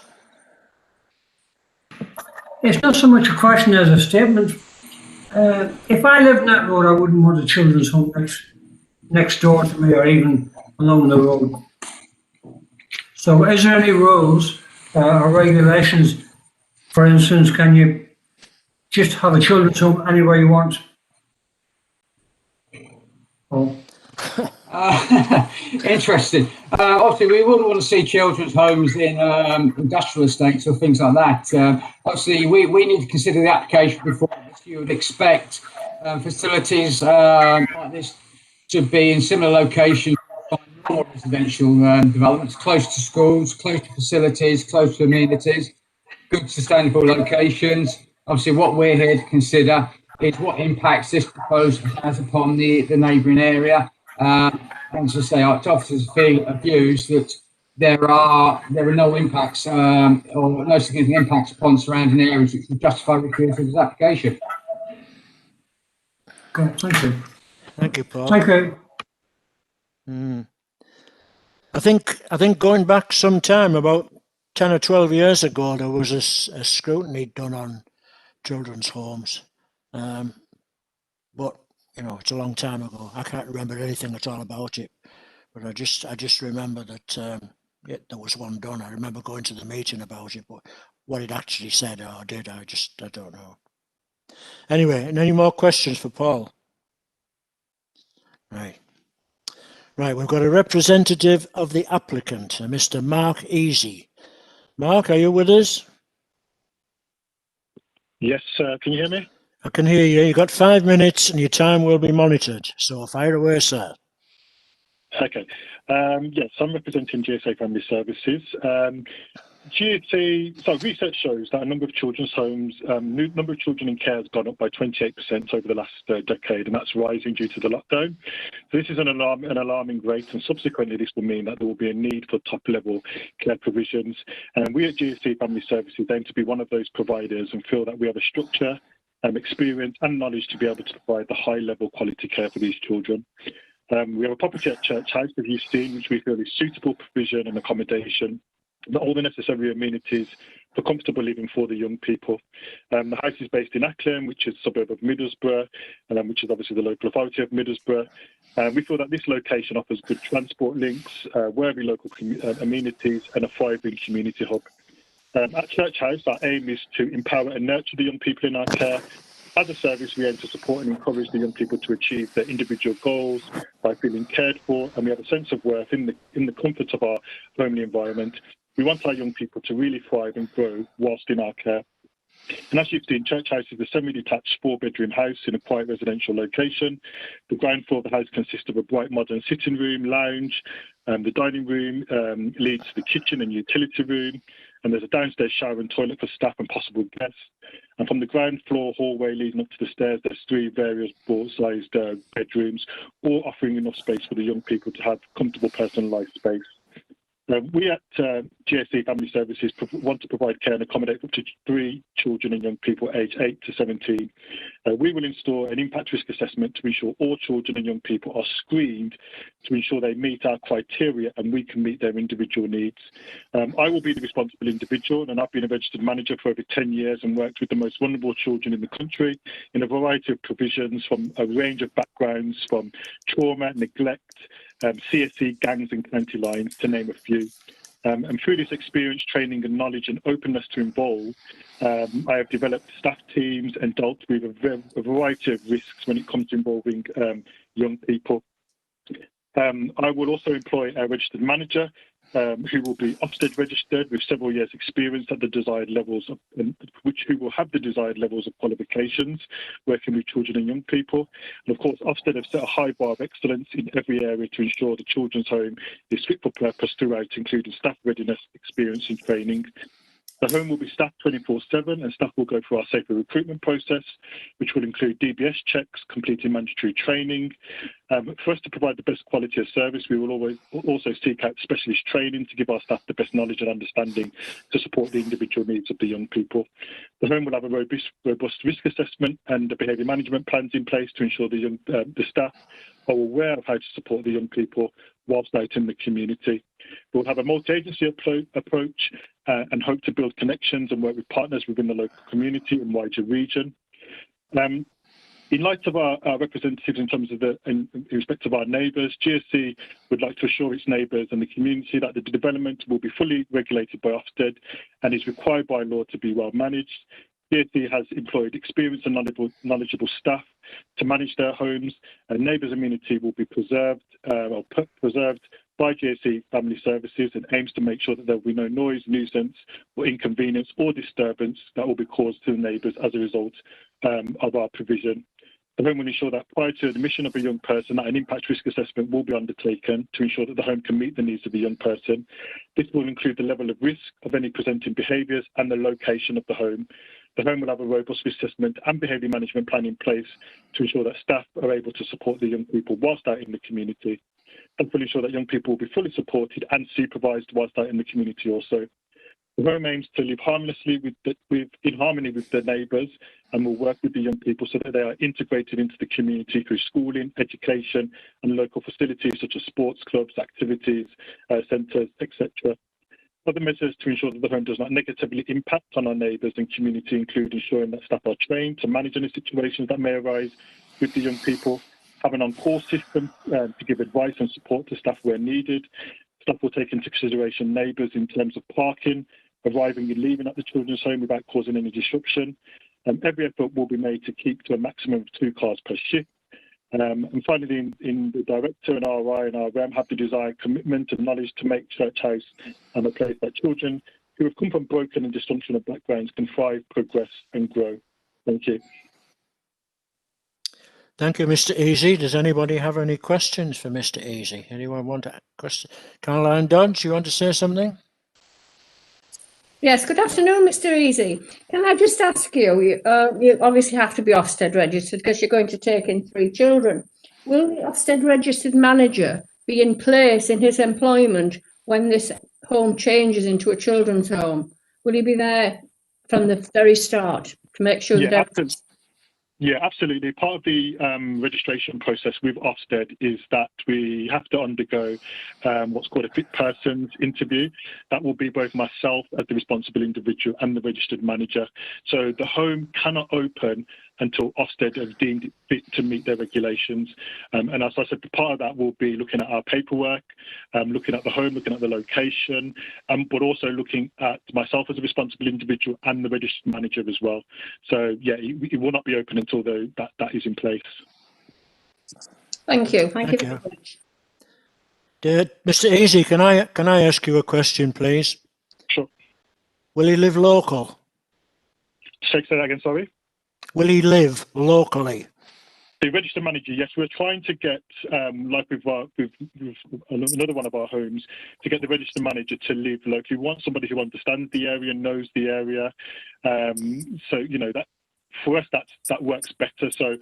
It's not so much a question as a statement. If I lived in that road, I wouldn't want a children's home next door to me or even along the road. So is there any rules or regulations? For instance, can you just have a children's home anywhere you want? Oh. Interesting. Obviously, we wouldn't want to see children's homes in industrial estates or things like that. Obviously, we need to consider the application before you would expect facilities like this to be in similar locations to normal residential developments, close to schools, close to facilities, close to amenities, good sustainable locations. Obviously, what we're here to consider is what impacts this proposal has upon the neighbouring area. And as I say, our officers views that there are no impacts or no significant impacts upon surrounding areas which would justify refusal of this application. Okay, thank you. Thank you, Paul. Thank you. I think going back some time, about 10 or 12 years ago, there was a scrutiny done on children's homes. But you know, it's a long time ago. I can't remember anything at all about it. But I just remember that there was one done. I remember going to the meeting about it, but what it actually said or did, I don't know. Anyway, any more questions for Paul? Right, we've got a representative of the applicant, Mr. Mark Easy. Mark, are you with us? Yes, can you hear me? I can hear you. You've got 5 minutes and your time will be monitored. So fire away, sir. Okay. Yes, I'm representing GSA Family Services. Research shows that a number of children's homes, number of children in care has gone up by 28% over the last decade, and that's rising due to the lockdown. So this is an alarming rate, and subsequently this will mean that there will be a need for top-level care provisions. And we at GSA Family Services aim to be one of those providers and feel that we have a structure, experience and knowledge to be able to provide the high-level quality care for these children. We have a property at Church House, as you've seen, which we feel is suitable provision and accommodation, all the necessary amenities for comfortable living for the young people. The house is based in Acklam, which is a suburb of Middlesbrough, which is obviously the local authority of Middlesbrough. We feel that this location offers good transport links, worthy local amenities and a thriving community hub. At Church House, our aim is to empower and nurture the young people in our care As a service, we aim to support and encourage the young people to achieve their individual goals by feeling cared for, and we have a sense of worth in the comfort of our homely environment. We want our young people to really thrive and grow whilst in our care. And as you've seen, Church House is a semi-detached 4-bedroom house in a quiet residential location. The ground floor of the house consists of a bright modern sitting room, lounge. The dining room leads to the kitchen and utility room. And there's a downstairs shower and toilet for staff and possible guests. And from the ground floor hallway leading up to the stairs, there's 3 various sized bedrooms, all offering enough space for the young people to have comfortable personal life space. We at GSE Family Services want to provide care and accommodate up to 3 children and young people aged 8 to 17. We will install an impact risk assessment to ensure all children and young people are screened to ensure they meet our criteria and we can meet their individual needs. I will be the responsible individual, and I've been a registered manager for over 10 years and worked with the most vulnerable children in the country in a variety of provisions from a range of backgrounds, from trauma, neglect, CSE, gangs and county lines, to name a few. And through this experience, training and knowledge and openness to involve, I have developed staff teams and dealt with a variety of risks when it comes to involving young people. I will also employ a registered manager who will be Ofsted registered with several years experience at the desired levels of, who will have the desired levels of qualifications working with children and young people. And of course, Ofsted have set a high bar of excellence in every area to ensure the children's home is fit for purpose throughout, including staff readiness, experience and training. The home will be staffed 24/7 and staff will go through our safer recruitment process, which will include DBS checks, completing mandatory training. For us to provide the best quality of service, we will always also seek out specialist training to give our staff the best knowledge and understanding to support the individual needs of the young people. The home will have a robust risk assessment and behaviour management plans in place to ensure the staff are aware of how to support the young people whilst out in the community. We'll have a multi-agency approach and hope to build connections and work with partners within the local community and wider region. In light of our representatives in respect of our neighbours, GSE would like to assure its neighbours and the community that the development will be fully regulated by Ofsted and is required by law to be well managed. GSE has employed experienced and knowledgeable staff to manage their homes, and neighbours' amenity will be preserved by GSE Family Services and aims to make sure that there will be no noise, nuisance or inconvenience or disturbance that will be caused to the neighbours as a result of our provision. The home will ensure that prior to the admission of a young person, that an impact risk assessment will be undertaken to ensure that the home can meet the needs of the young person. This will include the level of risk of any presenting behaviours and the location of the home. The home will have a robust risk assessment and behaviour management plan in place to ensure that staff are able to support the young people whilst out in the community, and will ensure that young people will be fully supported and supervised whilst out in the community also. The home aims to live harmlessly in harmony with their neighbours and will work with the young people so that they are integrated into the community through schooling, education and local facilities such as sports clubs, activities, centres, etc. Other measures to ensure that the home does not negatively impact on our neighbours and community include ensuring that staff are trained to manage any situations that may arise with the young people, have an on-call system to give advice and support to staff where needed. Staff will take into consideration neighbours in terms of parking, arriving and leaving at the children's home without causing any disruption. Every effort will be made to keep to a maximum of 2 cars per shift. And finally, in the director and RI and RM have the desired commitment and knowledge to make Church House a place that children who have come from broken and dysfunctional backgrounds can thrive, progress and grow. Thank you. Thank you, Mr. Easy. Does anybody have any questions for Mr. Easy? Anyone want to question? Caroline Dodge, you want to say something? Yes, good afternoon, Mr. Easy. Can I just ask you, you obviously have to be Ofsted registered because you're going to take in 3 children. Will the Ofsted registered manager be in place in his employment when this home changes into a children's home? Will he be there from the very start to make sure that... Yeah, absolutely. Part of the registration process with Ofsted is that we have to undergo what's called a fit persons interview. That will be both myself as the responsible individual and the registered manager. So the home cannot open until Ofsted have deemed it fit to meet their regulations. And as I said, part of that will be looking at our paperwork, looking at the home, looking at the location, but also looking at myself as a responsible individual and the registered manager as well. So yeah, it will not be open until that is in place. Thank you. Thank you Thank very you. much. Mr. Easy, can I ask you a question, please? Sure. Will he live local? Say that again, sorry. Will he live locally? The registered manager, yes, we're trying to get, like with another one of our homes, to get the registered manager to live locally. We want somebody who understands the area, knows the area. So, you know, that for us, that works better. So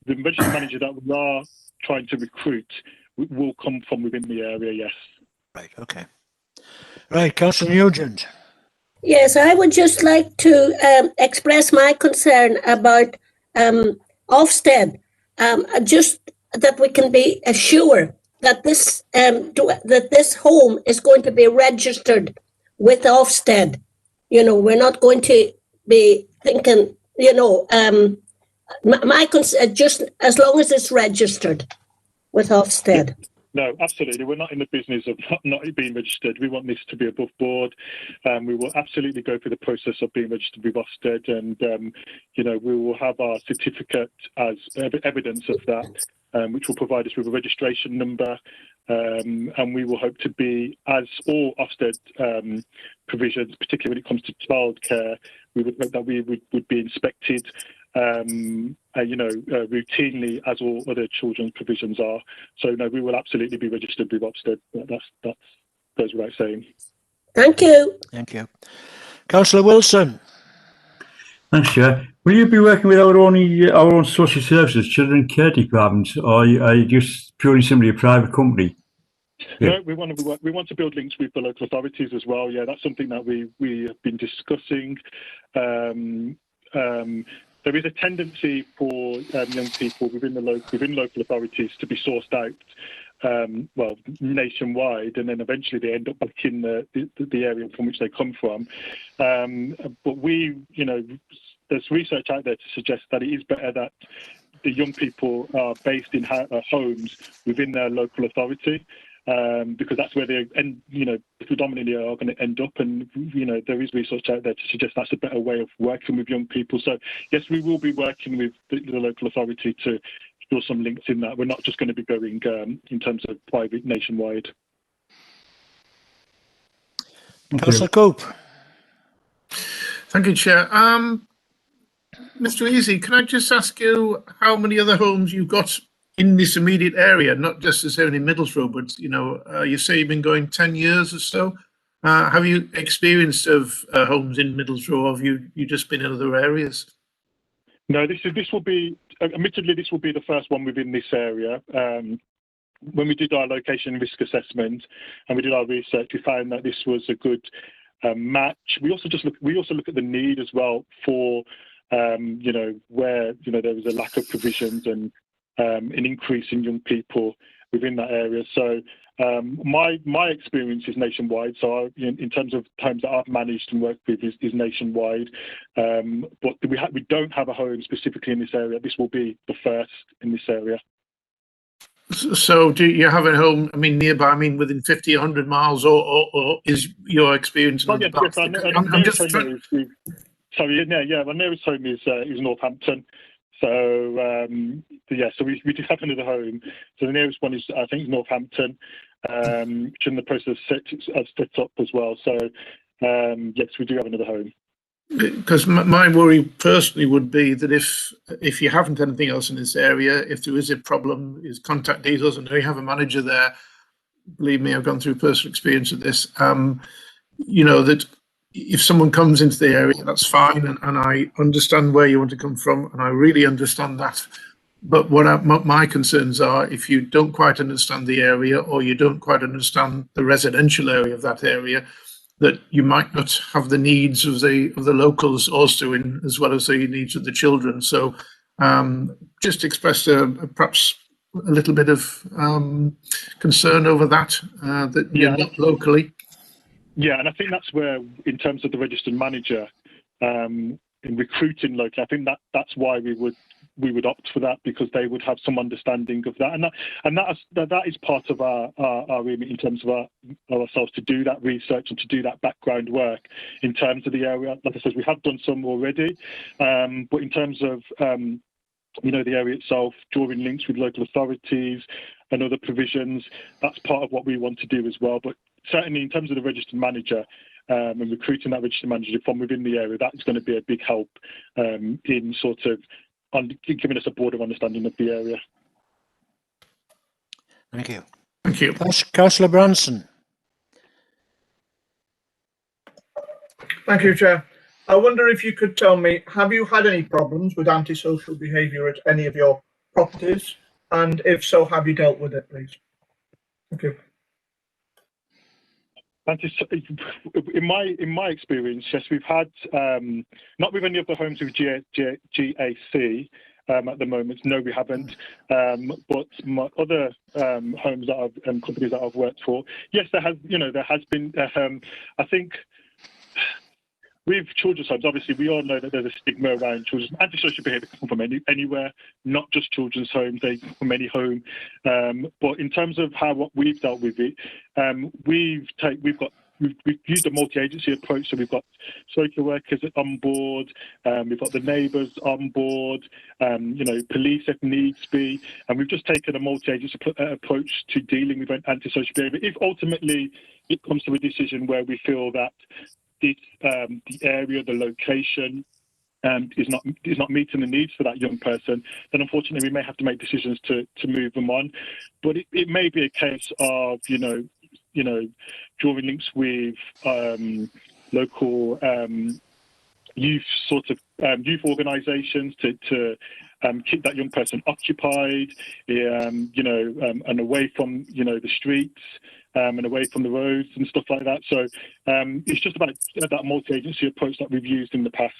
the registered manager that we are trying to recruit will come from within the area, yes. Right, okay. Right, Councillor Nugent. Yes, I would just like to express my concern about Ofsted. Just that we can be assured that this home is going to be registered with Ofsted. You know, we're not going to be thinking, you know, my concern, just as long as it's registered with Ofsted. No, absolutely. We're not in the business of not being registered. We want this to be above board. We will absolutely go through the process of being registered with Ofsted, and you know, we will have our certificate as evidence of that, which will provide us with a registration number, and we will hope to be, as all Ofsted provisions, particularly when it comes to childcare, we would hope that we would be inspected you know, routinely, as all other children's provisions are. So no, we will absolutely be registered with Ofsted. That goes without saying. Thank you. Thank you. Councillor Wilson. Thanks, Chair. Will you be working with our own social services, children care departments, or are you just purely simply a private company? No, we want to build links with the local authorities as well. Yeah, that's something that we have been discussing. There is a tendency for young people within local authorities to be sourced out, well, nationwide, and then eventually they end up back in the area from which they come from. But you know, there's research out there to suggest that it is better that the young people are based in homes within their local authority. Because that's where they, you know, predominantly are going to end up, and you know, there is research out there to suggest that's a better way of working with young people. So yes, we will be working with the local authority to draw some links in that. We're not just going to be going in terms of private nationwide. Councillor Cope. Thank you, Chair. Mr. Easy, can I just ask you how many other homes you've got in this immediate area, not just necessarily in Middlesbrough, but you know, you say you've been going 10 years or so. Have you experienced of homes in Middlesbrough, or have you just been in other areas? No, this will be, admittedly, this will be the first one within this area. When we did our location risk assessment and we did our research, we found that this was a good match. We also look at the need as well for you know, where you know there was a lack of provisions and an increase in young people within that area. So my experience is nationwide. So in terms of homes that I've managed and worked with is nationwide. But we don't have a home specifically in this area. This will be the first in this area. So do you have a home, I mean, nearby, I mean, within 50, 100 miles, or is your experience? Oh, yes, I'm just trying. Sorry, yeah, my nearest home is Northampton. So yeah, so we do have another home. So the nearest one is, I think, Northampton, which in the process of set up as well. So yes, we do have another home. Because my worry personally would be that if you haven't anything else in this area, if there is a problem, is contact details, and you have a manager there. Believe me, I've gone through personal experience of this. You know, that if someone comes into the area, that's fine, and I understand where you want to come from, and I really understand that. But what my concerns are, if you don't quite understand the area, or you don't quite understand the residential area of that area, that you might not have the needs of the locals also in, as well as the needs of the children. So just expressed perhaps a little bit of concern over that, that you're not locally. Yeah, and I think that's where, in terms of the registered manager, recruiting locally. I think that's why we would opt for that, because they would have some understanding of that, and that is part of our remit in terms of ourselves to do that research and to do that background work in terms of the area. Like I said, we have done some already, but in terms of the area itself, drawing links with local authorities and other provisions, that's part of what we want to do as well. But certainly in terms of the registered manager and recruiting that registered manager from within the area, that's going to be a big help in sort of giving us a broader understanding of the area. Thank you. Thank you. Councillor Branson. Thank you, Chair. I wonder if you could tell me, have you had any problems with antisocial behaviour at any of your properties? And if so, have you dealt with it, please? Thank you. In my experience, yes, we've had, not with any of the homes with GAC at the moment, no, we haven't. But my other homes that I've, companies that I've worked for, yes, there has been, I think, with children's homes, obviously, we all know that there's a stigma around children's. Antisocial behaviour can come from anywhere, not just children's homes, they come from any home. But in terms of what we've dealt with it, we've used a multi-agency approach. So we've got social workers on board, we've got the neighbours on board, police if needs be, and we've just taken a multi-agency approach to dealing with antisocial behaviour. If ultimately it comes to a decision where we feel that the area, the location is not meeting the needs for that young person, then unfortunately we may have to make decisions to move them on. But it may be a case of drawing links with local youth youth organisations to keep that young person occupied, and away from the streets. And away from the roads and stuff like that. So it's just about that multi-agency approach that we've used in the past.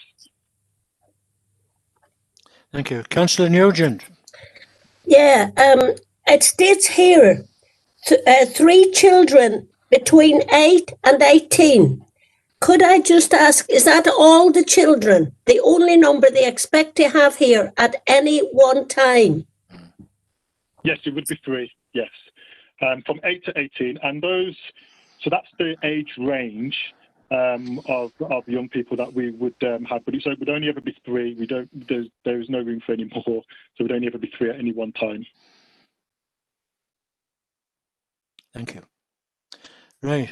Thank you. Councillor Nugent. Yeah, it states here 3 children between 8 and 18. Could I just ask, is that all the children, the only number they expect to have here at any one time? Yes, it would be 3, yes. From 8 to 18, and so that's the age range of young people that we would have. But so it would only ever be 3. There is no room for any more, so it would only ever be 3 at any one time. Thank you. Right,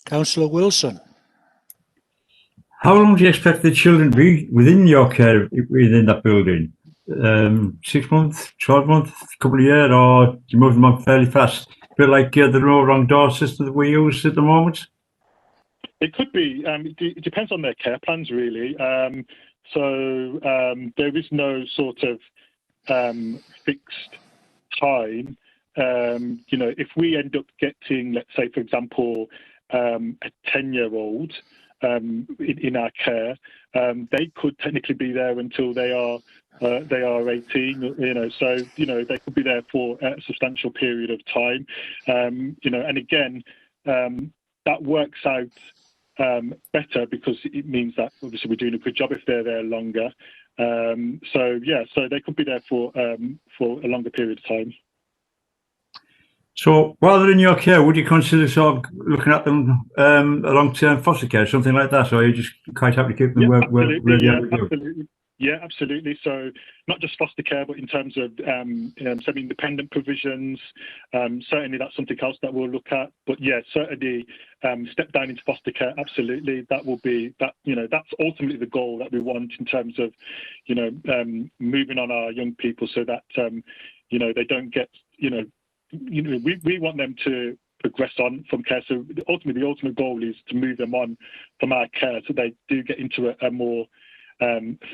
Councillor Wilson. How long do you expect the children to be within your care within that building? 6 months, 12 months, a couple of years, or do you move them on fairly fast? A bit like the no wrong door system that we use at the moment? It could be. It depends on their care plans, really. So there is no sort of fixed time. If we end up getting, let's say, for example, a 10-year-old in our care, they could technically be there until they are 18, so they could be there for a substantial period of time, and again that works out better because it means that obviously we're doing a good job if they're there longer. So they could be there for a longer period of time. So while they're in your care, would you consider sort of looking at them a long-term foster care, something like that, or are you just quite happy to keep them where they are with you? Absolutely. Yeah, absolutely. So not just foster care, but in terms of semi-independent provisions, certainly that's something else that we'll look at. But yeah, certainly step down into foster care, absolutely. That will be that. That's ultimately the goal that we want in terms of moving on our young people so that they don't get we want them to progress on from care. So ultimately, the ultimate goal is to move them on from our care so they do get into a more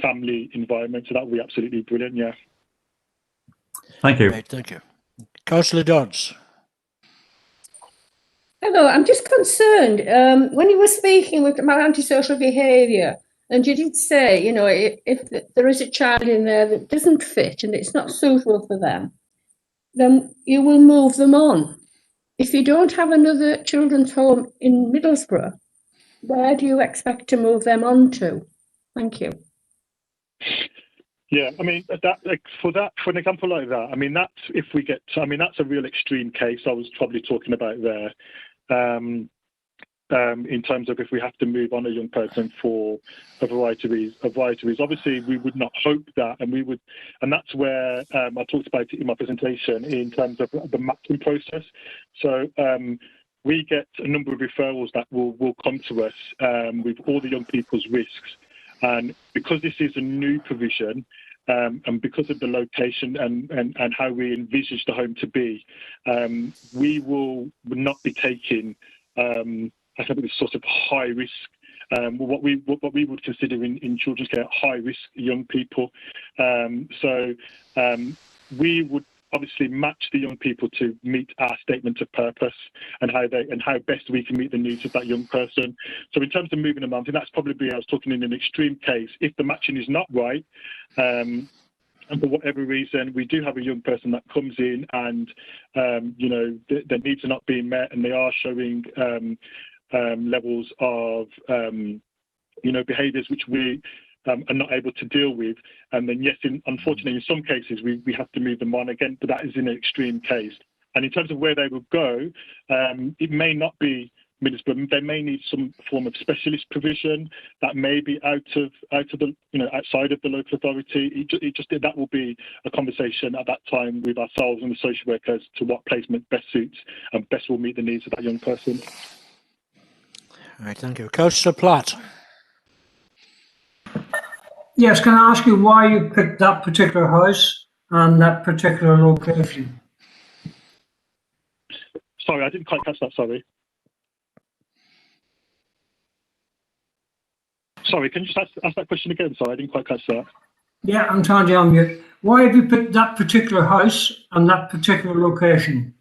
family environment. So that would be absolutely brilliant. Yeah. Thank you. Right, thank you. Councillor Dodds. Hello, I'm just concerned. When you were speaking about antisocial behaviour, and you did say, if there is a child in there that doesn't fit and it's not suitable for them, then you will move them on. If you don't have another children's home in Middlesbrough, where do you expect to move them on to? Thank you. Yeah, I mean for an example like that, I mean that's if we get. I mean that's a real extreme case. I was probably talking about there. In terms of if we have to move on a young person for a variety of reasons. Obviously, we would not hope that, and that's where I talked about it in my presentation in terms of the matching process. So we get a number of referrals that will come to us with all the young people's risks, and because this is a new provision. And because of the location and how we envisage the home to be, we will not be taking I think this sort of high risk, what we would consider in children's care high risk young people. So we would obviously match the young people to meet our statement of purpose and how best we can meet the needs of that young person. So in terms of moving them on, I think that's probably I was talking in an extreme case. If the matching is not right, and for whatever reason, we do have a young person that comes in and their needs are not being met, and they are showing levels of behaviours which we are not able to deal with, and then yes, unfortunately in some cases we have to move them on again, but that is in an extreme case. And in terms of where they will go, it may not be Middlesbrough. They may need some form of specialist provision that may be outside of the local authority. That will be a conversation at that time with ourselves and the social workers to what placement best suits and best will meet the needs of that young person. All right, thank you. Councillor Platt. Yes, can I ask you why you picked that particular house and that particular location? Sorry, I didn't quite catch that, sorry. Sorry, can you just ask that question again? Sorry, I didn't quite catch that. Yeah, I'm trying to unmute. Why have you picked that particular house and that particular location?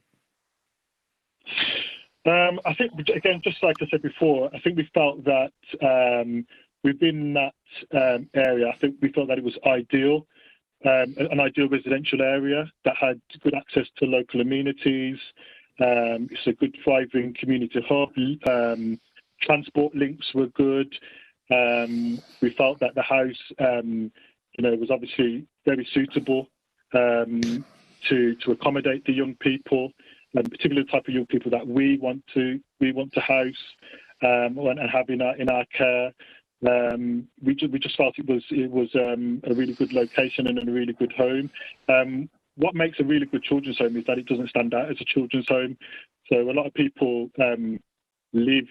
I think, again, just like I said before, I think we felt that within that area, I think we felt that it was ideal, an ideal residential area that had good access to local amenities. It's a good, thriving community hub. Transport links were good. We felt that the house, was obviously very suitable to accommodate the young people, and particularly the type of young people that we want to house and have in our care. We just felt it was a really good location and a really good home. What makes a really good children's home is that it doesn't stand out as a children's home. So a lot of people live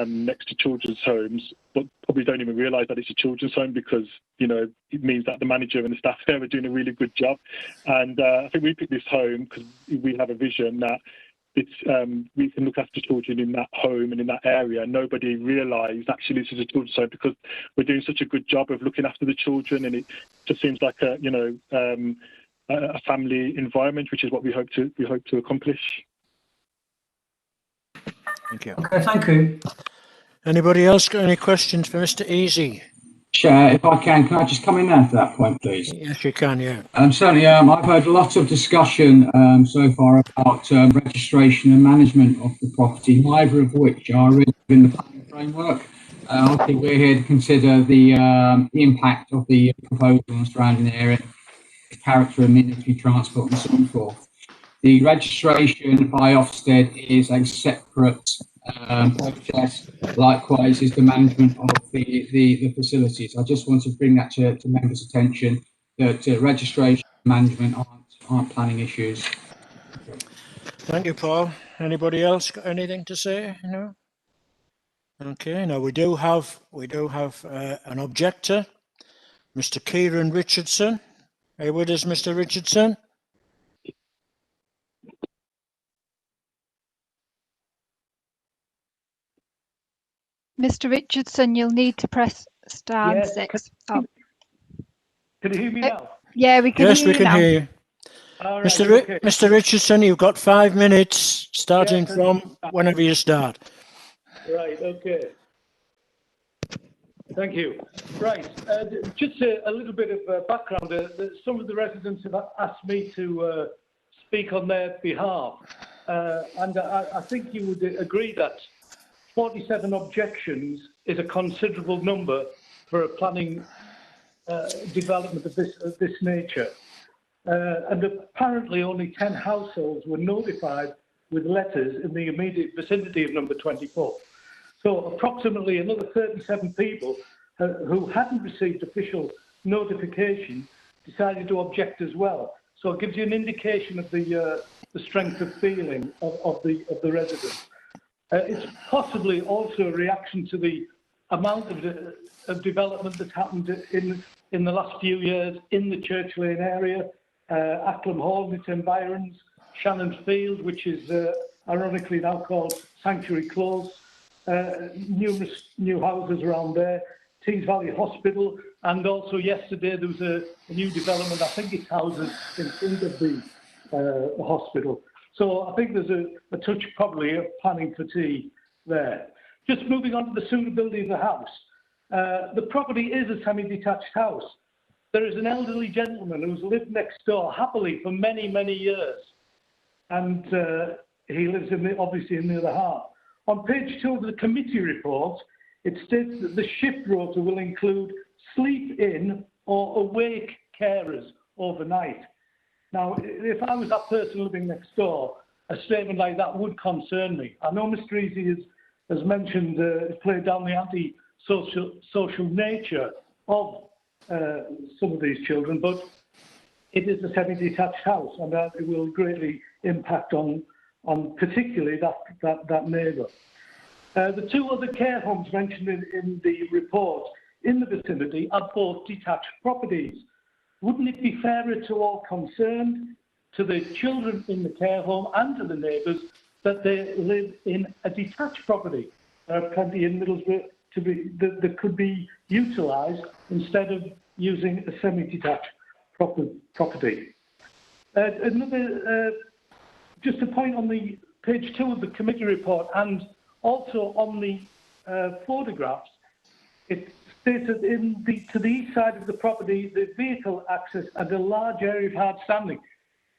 next to children's homes, but probably don't even realise that it's a children's home because it means that the manager and the staff there are doing a really good job. And I think we picked this home because we have a vision that we can look after children in that home and in that area. Nobody realised actually this is a children's home because we're doing such a good job of looking after the children, and it just seems like a family environment, which is what we hope to accomplish. Thank you. Okay, thank you. Anybody else got any questions for Mr. Easy? Chair, if I can I just come in there for that point, please? Yes, you can, yeah. Certainly, I've heard lots of discussion so far about registration and management of the property, neither of which are really within the planning framework. Obviously, we're here to consider the impact of the proposal on the surrounding area, the character of military transport and so forth. The registration by Ofsted is a separate process. Likewise is the management of the facilities. I just want to bring that to members' attention that registration and management aren't planning issues. Thank you, Paul. Anybody else got anything to say? No. Okay. Now we do have an objector, Mr. Kieran Richardson. Are you with us, Mr. Richardson? Mr. Richardson, you'll need to press star Yes, 6. Can you hear me now? Yeah, we can Yes, hear we you can now. hear you. All right, okay. Mr. Richardson, you've got 5 minutes starting from whenever you start. Right, okay. Thank you. Right, just a little bit of background. Some of the residents have asked me to speak on their behalf, and I think you would agree that 47 objections is a considerable number for a planning development of this nature. And apparently only 10 households were notified with letters in the immediate vicinity of number 24. So approximately another 37 people who hadn't received official notification decided to object as well. So it gives you an indication of the strength of feeling of the residents. It's possibly also a reaction to the amount of development that's happened in the last few years in the Church Lane area, Acklam Hall and its environs, Shannon Field, which is ironically now called Sanctuary Close, numerous new houses around there, Tees Valley Hospital, and also yesterday there was a new development, I think it's houses in front of the hospital. So I think there's a touch probably of planning fatigue there. Just moving on to the suitability of the house. The property is a semi-detached house. There is an elderly gentleman who's lived next door happily for many, many years. And he lives obviously in the other half. On page 2 of the committee report, it states that the shift rota will include sleep-in or awake carers overnight. Now, if I was that person living next door, a statement like that would concern me. I know Mr. Easy has mentioned, played down the anti-social nature of some of these children, but it is a semi-detached house, and it will greatly impact on particularly that neighbour. The two other care homes mentioned in the report in the vicinity are both detached properties. Wouldn't it be fairer to all concerned, to the children in the care home and to the neighbours, that they live in a detached property? There are plenty in Middlesbrough that could be utilised instead of using a semi-detached property. Just a point on the page 2 of the committee report and also on the photographs, it states that to the east side of the property, the vehicle access and a large area of hard standing.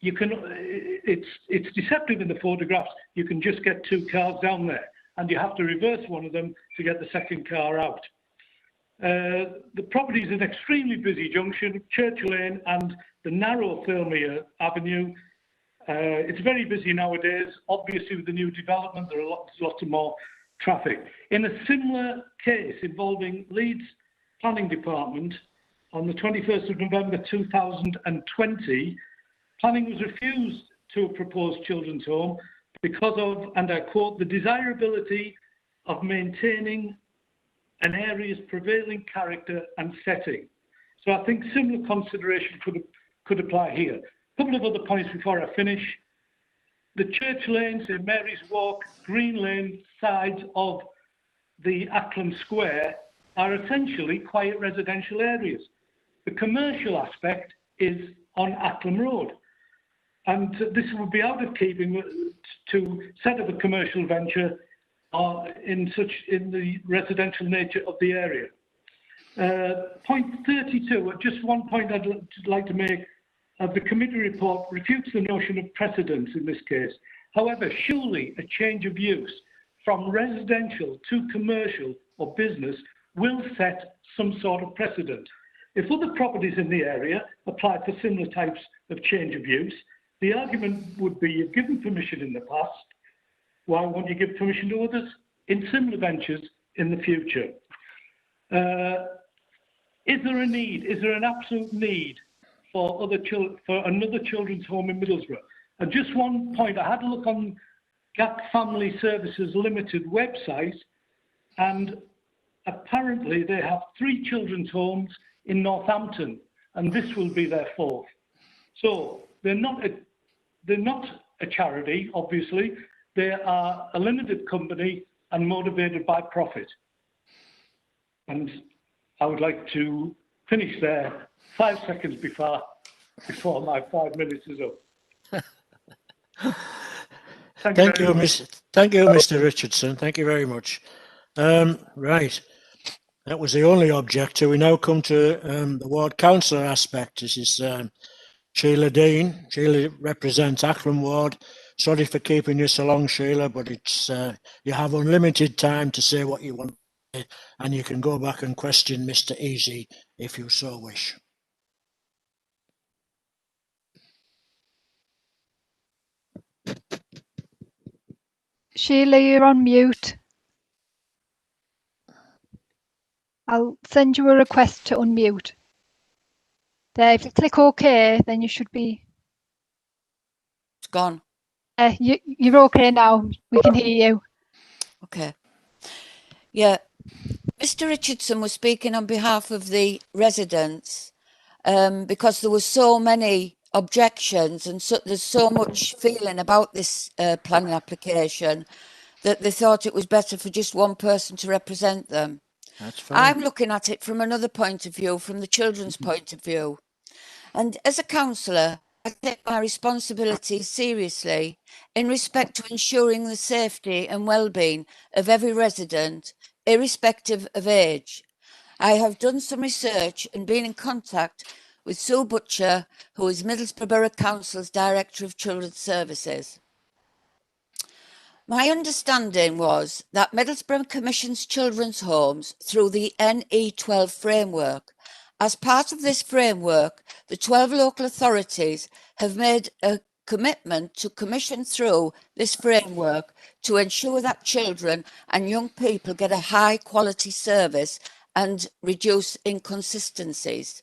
It's deceptive in the photographs. You can just get 2 cars down there, and you have to reverse one of them to get the second car out. The property is an extremely busy junction, Church Lane and the narrow Thirlmere Avenue. It's very busy nowadays. Obviously, with the new development, there are lots of more traffic. In a similar case involving Leeds Planning Department, on the 21st of November 2020, planning was refused to a proposed children's home because of, and I quote, the desirability of maintaining an area's prevailing character and setting. So I think similar consideration could apply here. A couple of other points before I finish. The Church Lane, St Mary's Walk, Green Lane sides of the Acklam Square are essentially quiet residential areas. The commercial aspect is on Acklam Road. And this would be out of keeping to set up a commercial venture in the residential nature of the area. Point 32, just one point I'd like to make. The committee report refutes the notion of precedence in this case. However, surely a change of use from residential to commercial or business will set some sort of precedent. If other properties in the area apply for similar types of change of use, the argument would be you've given permission in the past, why won't you give permission to others in similar ventures in the future? Is there a need? Is there an absolute need for another children's home in Middlesbrough? And just one point, I had a look on Gap Family Services Limited website, and apparently they have 3 children's homes in Northampton, and this will be their 4th. So they're not a charity, obviously. They are a limited company and motivated by profit. And I would like to finish there 5 seconds before my 5 minutes is up. Thank you, Mr. Richardson. Thank you very much. Right. That was the only objector. We now come to the ward councillor aspect. This is Sheila Dean. Sheila represents Acklam Ward. Sorry for keeping you so long, Sheila, but it's you have unlimited time to say what you want to and you can go back and question Mr. Easy if you so wish. Sheila, you're on mute. I'll send you a request to unmute. There, if you click OK, then you should be. It's gone. You're OK now. We can hear you. Okay. Yeah. Mr. Richardson was speaking on behalf of the residents because there were so many objections and there's so much feeling about this planning application that they thought it was better for just one person to represent them. That's fine. I'm looking at it from another point of view, from the children's point of view. And as a councillor, I take my responsibility seriously in respect to ensuring the safety and well-being of every resident, irrespective of age. I have done some research and been in contact with Sue Butcher, who is Middlesbrough Borough Council's Director of Children's Services. My understanding was that Middlesbrough commissions children's homes through the NE12 framework. As part of this framework, the 12 local authorities have made a commitment to commission through this framework to ensure that children and young people get a high quality service and reduce inconsistencies.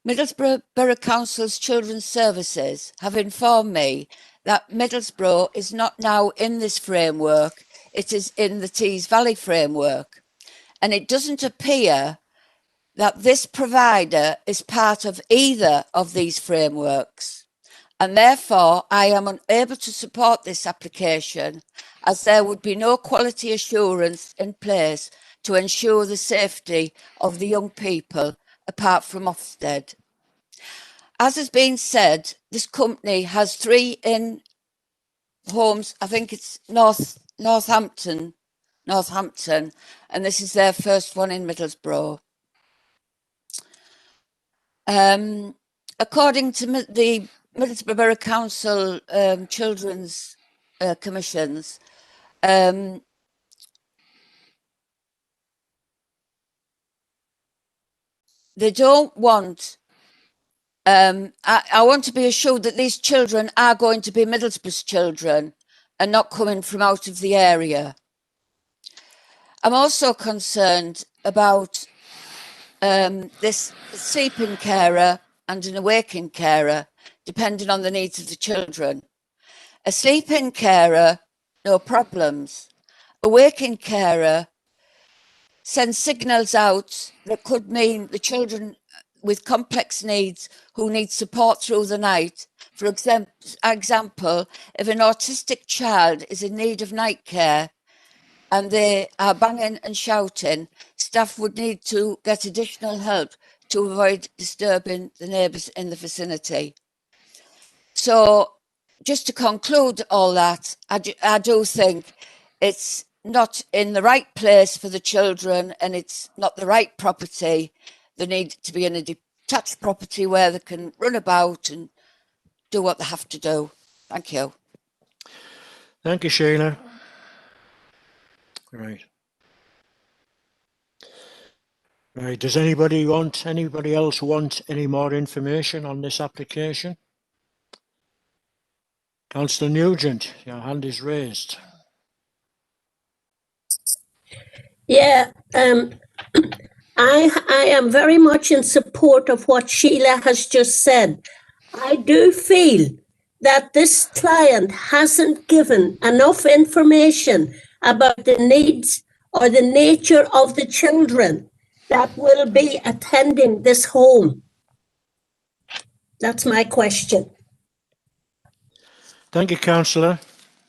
Middlesbrough Borough Council's Children's Services have informed me that Middlesbrough is not now in this framework, it is in the Tees Valley framework. And it doesn't appear that this provider is part of either of these frameworks. And therefore, I am unable to support this application as there would be no quality assurance in place to ensure the safety of the young people apart from Ofsted. As has been said, this company has 3 in homes, I think it's Northampton, and this is their first one in Middlesbrough. According to the Middlesbrough Borough Council Children's Commissions, they don't want, I want to be assured that these children are going to be Middlesbrough's children and not coming from out of the area. I'm also concerned about this sleeping carer and an awaking carer, depending on the needs of the children. A sleeping carer, no problems. A waking carer sends signals out that could mean the children with complex needs who need support through the night. For example, if an autistic child is in need of night care and they are banging and shouting, staff would need to get additional help to avoid disturbing the neighbours in the vicinity. So just to conclude all that, I do think it's not in the right place for the children and it's not the right property. They need to be in a detached property where they can run about and do what they have to do. Thank you. Thank you, Sheila. Right. Right. Does anybody else want any more information on this application? Councillor Nugent, your hand is raised. Yeah, I am very much in support of what Sheila has just said. I do feel that this client hasn't given enough information about the needs or the nature of the children that will be attending this home. That's my question. Thank you, Councillor.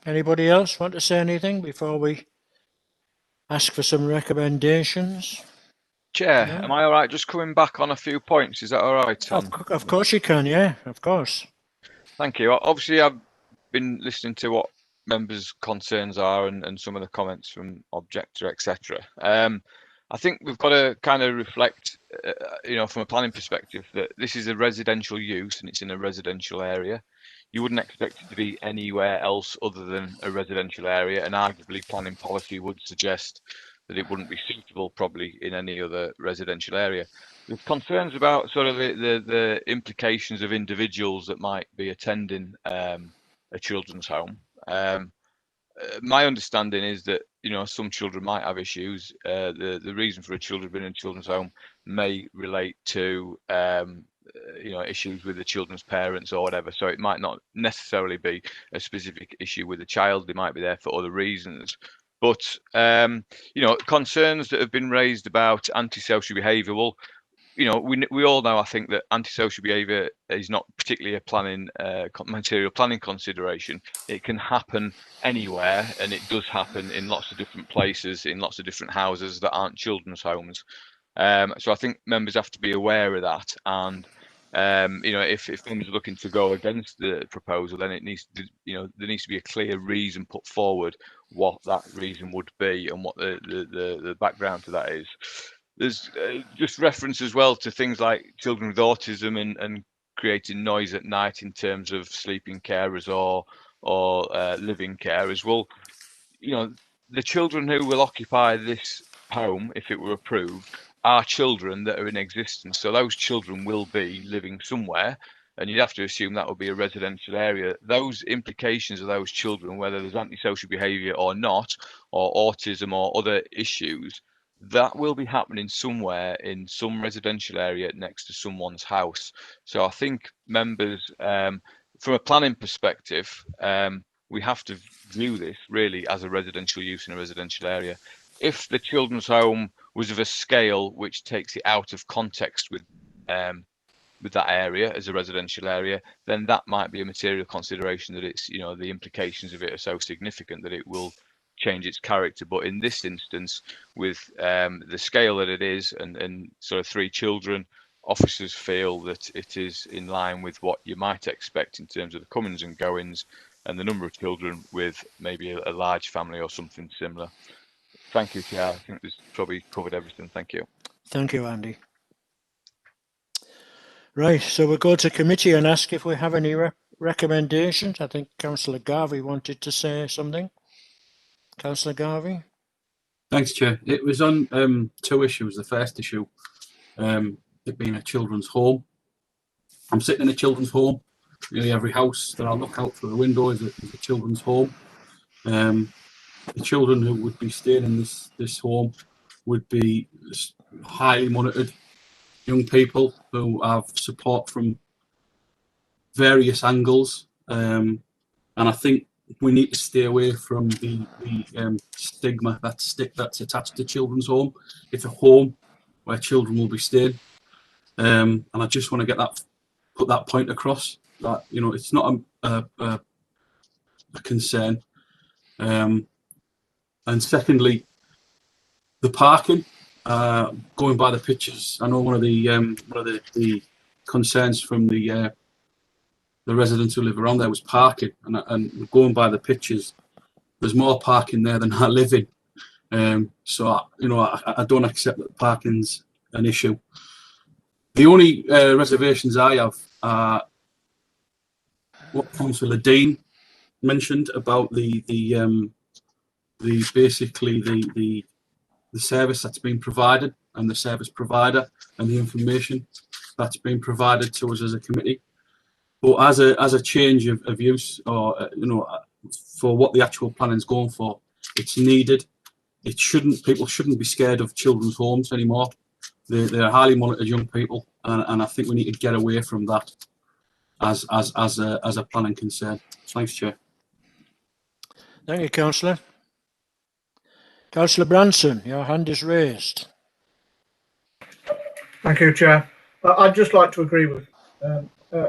Anybody else want to say anything before we ask for some recommendations? Chair, No? am I all right just coming back on a few points? Is that all right? Of course you can, yeah, of course. Thank you. Obviously, I've been listening to what members' concerns are and some of the comments from Objector, etc. I think we've got to kind of reflect, from a planning perspective, that this is a residential use and it's in a residential area. You wouldn't expect it to be anywhere else other than a residential area, and arguably planning policy would suggest that it wouldn't be suitable probably in any other residential area. There's concerns about sort of the implications of individuals that might be attending a children's home. My understanding is that, you know, some children might have issues. The reason for a children being in a children's home may relate to you know, issues with the children's parents or whatever. So it might not necessarily be a specific issue with the child. They might be there for other reasons. But you know, concerns that have been raised about antisocial behaviour. Well, you know, we all know, I think, that antisocial behaviour is not particularly a material planning consideration. It can happen anywhere, and it does happen in lots of different places, in lots of different houses that aren't children's homes. So I think members have to be aware of that. And you know, if members are looking to go against the proposal, then it needs to, you know, there needs to be a clear reason put forward what that reason would be and what the background to that is. There's just reference as well to things like children with autism and creating noise at night in terms of sleeping carers or living carers. Well, you know, the children who will occupy this home, if it were approved, are children that are in existence. So those children will be living somewhere, and you'd have to assume that would be a residential area. Those implications of those children, whether there's antisocial behaviour or not, or autism or other issues, that will be happening somewhere in some residential area next to someone's house. So I think members, from a planning perspective, we have to view this really as a residential use in a residential area. If the children's home was of a scale which takes it out of context with that area as a residential area, then that might be a material consideration, that it's, you know, the implications of it are so significant that it will change its character. But in this instance, with the scale that it is and sort of 3 children, officers feel that it is in line with what you might expect in terms of the comings and goings and the number of children with maybe a large family or something similar. Thank you, Chair. I think this probably covered everything. Thank you. Thank you, Andy. Right, so we'll go to committee and ask if we have any recommendations. I think Councillor Garvey wanted to say something. Councillor Garvey. Thanks, Chair. It was on 2 issues. The first issue, it being a children's home. I'm sitting in a children's home. Nearly every house that I look out through the window is a children's home. The children who would be staying in this home would be highly monitored young people who have support from various angles, and I think we need to stay away from the stigma that's attached to children's home. It's a home where children will be staying, and I just want to put that point across, that, you know, it's not a concern. And secondly, the parking. Going by the pictures, I know one of the concerns from the residents who live around there was parking, and going by the pictures, there's more parking there than I live in. So you know, I don't accept that parking's an issue. The only reservations I have are what Councillor Dean mentioned about the service that's been provided and the service provider and the information that's been provided to us as a committee. But as a change of use, or you know, for what the actual planning is going for, it's needed. People shouldn't be scared of children's homes anymore. They're highly monitored young people, and I think we need to get away from that as a planning concern. Thanks, Chair. Thank you, Councillor. Councillor Branson, your hand is raised. Thank you, Chair. I'd just like to agree with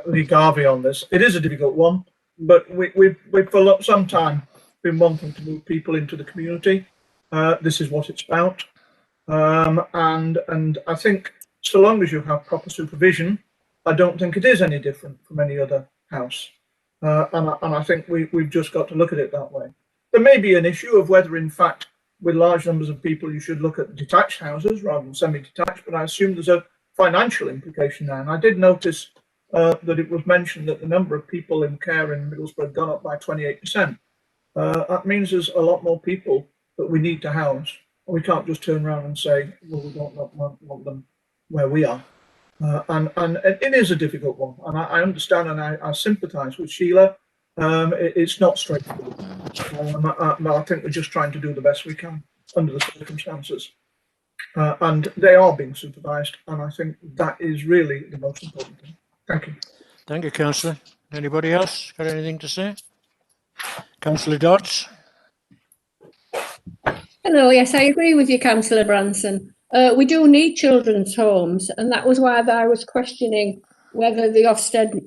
Lee Garvey on this. It is a difficult one, but we've for some time been wanting to move people into the community. This is what it's about, and I think so long as you have proper supervision, I don't think it is any different from any other house, and I think we've just got to look at it that way. There may be an issue of whether, in fact, with large numbers of people, you should look at detached houses rather than semi-detached, but I assume there's a financial implication there. And I did notice that it was mentioned that the number of people in care in Middlesbrough had gone up by 28%. That means there's a lot more people that we need to house, We can't just turn around and say, well, we don't want them where we are. And it is a difficult one, and I understand and I sympathise with Sheila. It's not straightforward. I think we're just trying to do the best we can under the circumstances. And they are being supervised, and I think that is really the most important thing. Thank you. Thank you, Councillor. Anybody else got anything to say? Councillor Dodds? Hello, yes, I agree with you, Councillor Branson. We do need children's homes, and that was why I was questioning whether the Ofsted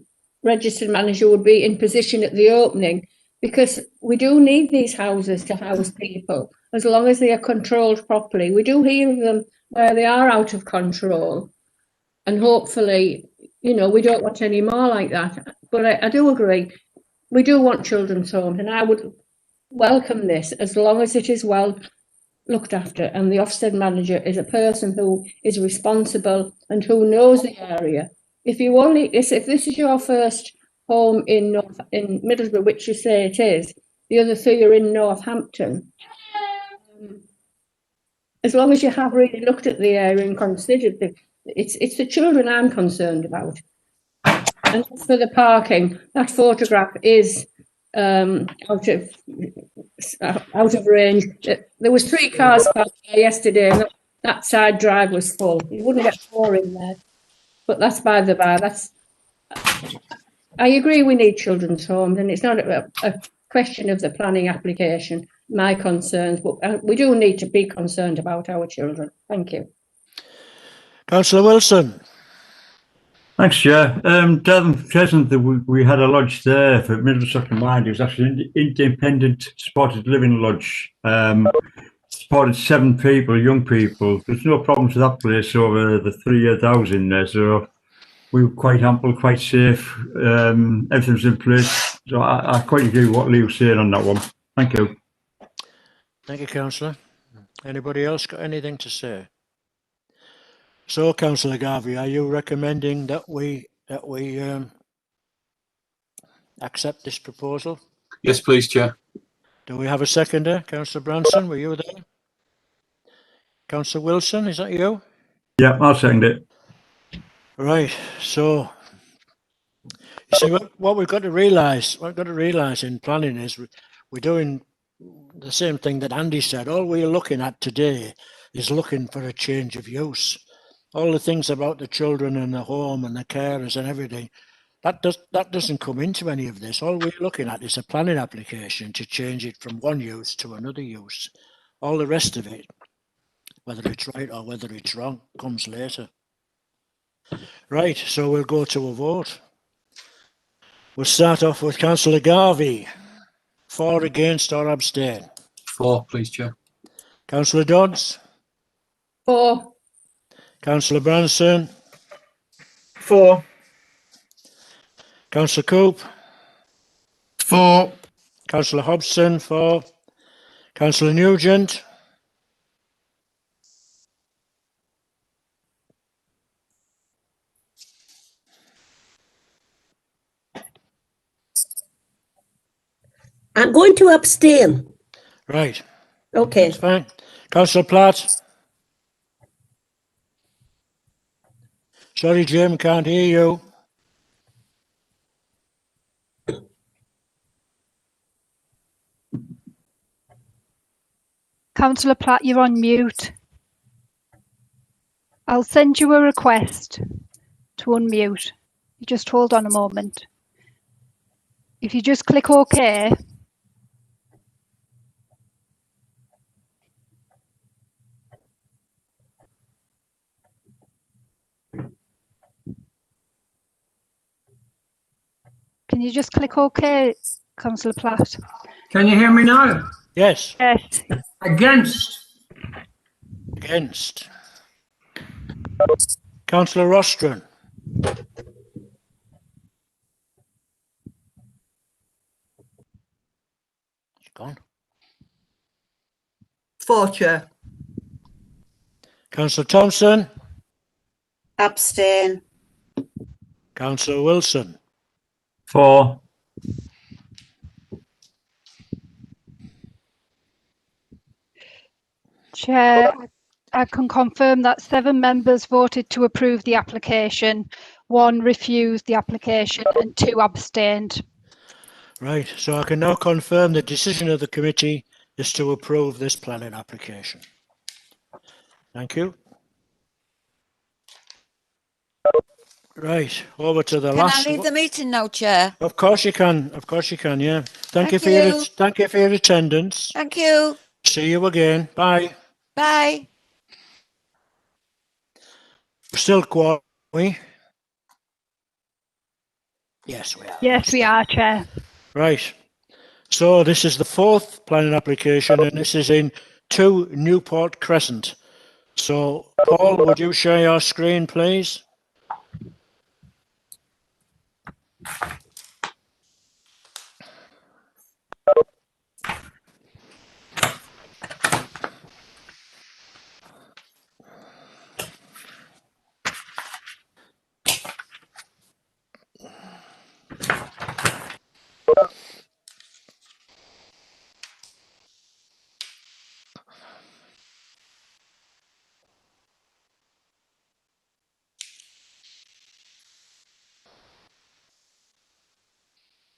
registered manager would be in position at the opening, because we do need these houses to house people, as long as they are controlled properly. We do hear of them where they are out of control, and hopefully, you know, we don't want any more like that. But I do agree, we do want children's homes, and I would welcome this as long as it is well looked after, and the Ofsted manager is a person who is responsible and who knows the area. If this is your first home in Middlesbrough, which you say it is, the other three are in Northampton. As long as you have really looked at the area and considered it's the children I'm concerned about. And for the parking, that photograph is out of range. There was 3 cars parked there yesterday, and that side drive was full. You wouldn't get 4 in there, but that's by the by. I agree we need children's homes, and it's not a question of the planning application, my concerns, but we do need to be concerned about our children. Thank you. Councillor Wilson? Thanks, Chair. Devon Crescent, we had a lodge there for Middlesex Mind. It was actually an independent supported living lodge. Supported 7 people, young people. There's no problems with that place over the 3 years I was in there, so we were quite ample, quite safe. Everything was in place. So I quite agree with what Lee was saying on that one. Thank you. Thank you, Councillor. Anybody else got anything to say? So, Councillor Garvey, are you recommending that we accept this proposal? Yes, please, Chair. Do we have a seconder? Councillor Branson, were you there? Councillor Wilson, is that you? Yeah, I'll second it. Right. So, you see, what we've got to realise, in planning is we're doing the same thing that Andy said. All we're looking at today is looking for a change of use. All the things about the children and the home and the carers and everything, that doesn't come into any of this. All we're looking at is a planning application to change it from one use to another use. All the rest of it, whether it's right or whether it's wrong, comes later. Right, so we'll go to a vote. We'll start off with Councillor Garvey. For, against or abstain? For, please, Chair. Councillor Dodds? For. Councillor Branson? For. Councillor Coop? For. Councillor Hobson? For. Councillor Nugent? I'm going to abstain. Right. Okay. That's fine. Councillor Platt? Sorry, Jim, can't hear you. Councillor Platt, you're on mute. I'll send you a request to unmute. You just hold on a moment. If you just click OK. Can you just click OK, Councillor Platt? Can you hear me now? Yes. Yes. Against. Against. Councillor Rostron? It's gone. For, Chair. Councillor Thompson? Abstain. Councillor Wilson? For. Chair, I can confirm that 7 members voted to approve the application, 1 refused the application and 2 abstained. Right, so I can now confirm the decision of the committee is to approve this planning application. Thank you. Right, over to the Can last. I leave the meeting now, Chair? Of course you can. Of course you can. Yeah. Thank you for your attendance. Thank you. See you again. Bye. Bye. Still quiet, are we? Yes, we are. Yes, we are, Chair. Right. So this is the 4th planning application, and this is in 2 Newport Crescent. So, Paul, would you share your screen, please?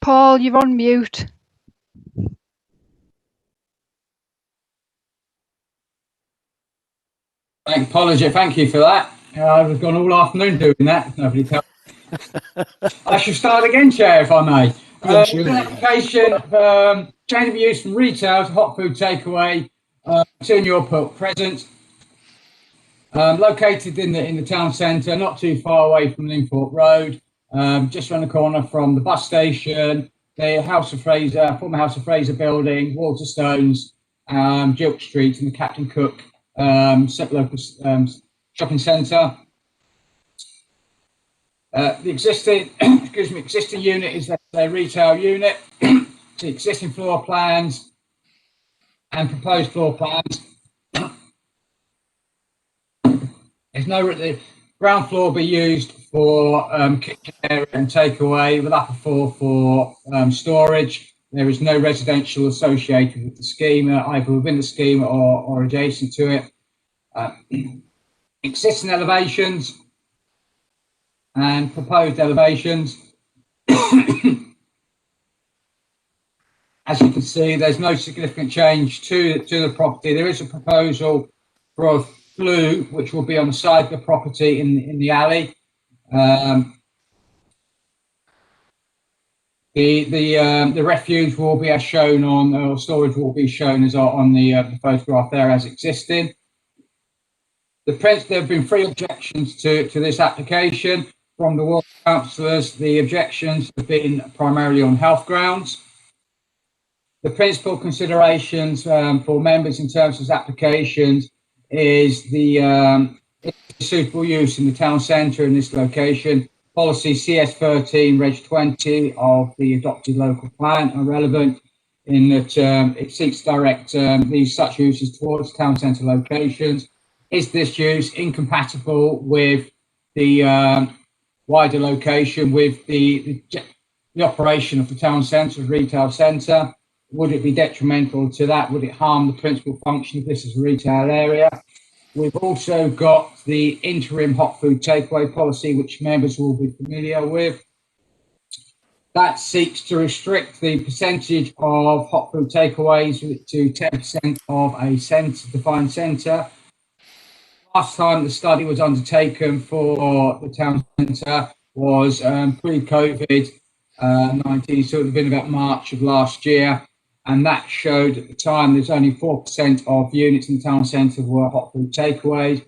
Paul, you're on mute. Thank you for that. I was gone all afternoon doing that. Nobody tell. I shall start again, Chair, if I may. Yes, An application change of use from retail to hot food takeaway to Newport Crescent, located in the town centre, not too far away from Linford Road, just around the corner from the bus station, the House of Fraser, former House of Fraser building, Waterstones, Gilk Street, and the Captain Cook local shopping centre. The existing, existing unit is a retail unit. The existing floor plans and proposed floor plans. There's the ground floor will be used for kitchen area and takeaway, with upper floor for storage. There is no residential associated with the scheme, either within the scheme or adjacent to it. Existing elevations and proposed elevations. As you can see, there's no significant change to the property. There is a proposal for a flue, which will be on the side of the property in the alley. The refuge will be as shown on, or storage will be shown as on the photograph there as existing. There have been 3 objections to this application from the ward councillors. The objections have been primarily on health grounds. The principal considerations for members in terms of applications is the suitable use in the town centre in this location. Policy CS13 Reg 20 of the adopted local plan are relevant in that it seeks to direct these such uses towards town centre locations. Is this use incompatible with the wider location, with the operation of the town centre, retail centre? Would it be detrimental to that? Would it harm the principal function of this as a retail area? We've also got the interim hot food takeaway policy, which members will be familiar with. That seeks to restrict the percentage of hot food takeaways to 10% of a defined centre. Last time the study was undertaken for the town centre was pre-COVID-19, so it would have been about March of last year. And that showed at the time there's only 4% of units in the town centre were hot food takeaways.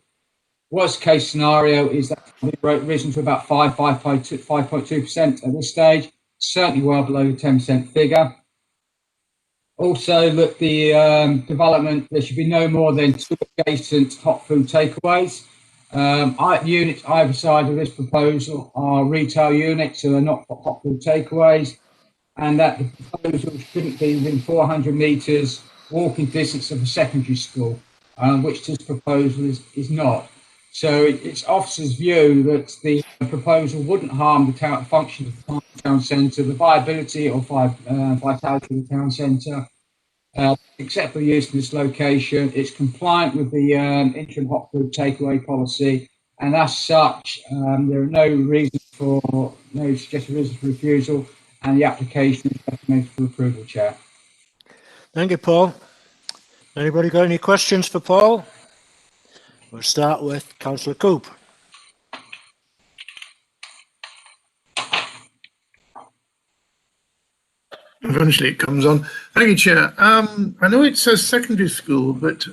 Worst case scenario is that it's risen to about 5.2% at this stage, certainly well below the 10% figure. Also, look, the development, there should be no more than 2 adjacent hot food takeaways. Units either side of this proposal are retail units, so they're not hot food takeaways. And that the proposal shouldn't be within 400 metres walking distance of a secondary school, which this proposal is not. So it's officers' view that the proposal wouldn't harm the town function of the town centre, the viability or vitality of the town centre, Acceptable use in this location. It's compliant with the interim hot food takeaway policy, and as such, there are no suggested reasons for refusal, and the application is recommended for approval, Chair. Thank you, Paul. Anybody got any questions for Paul? We'll start with Councillor Coop. Eventually it comes on. Thank you, Chair. I know it says secondary school, but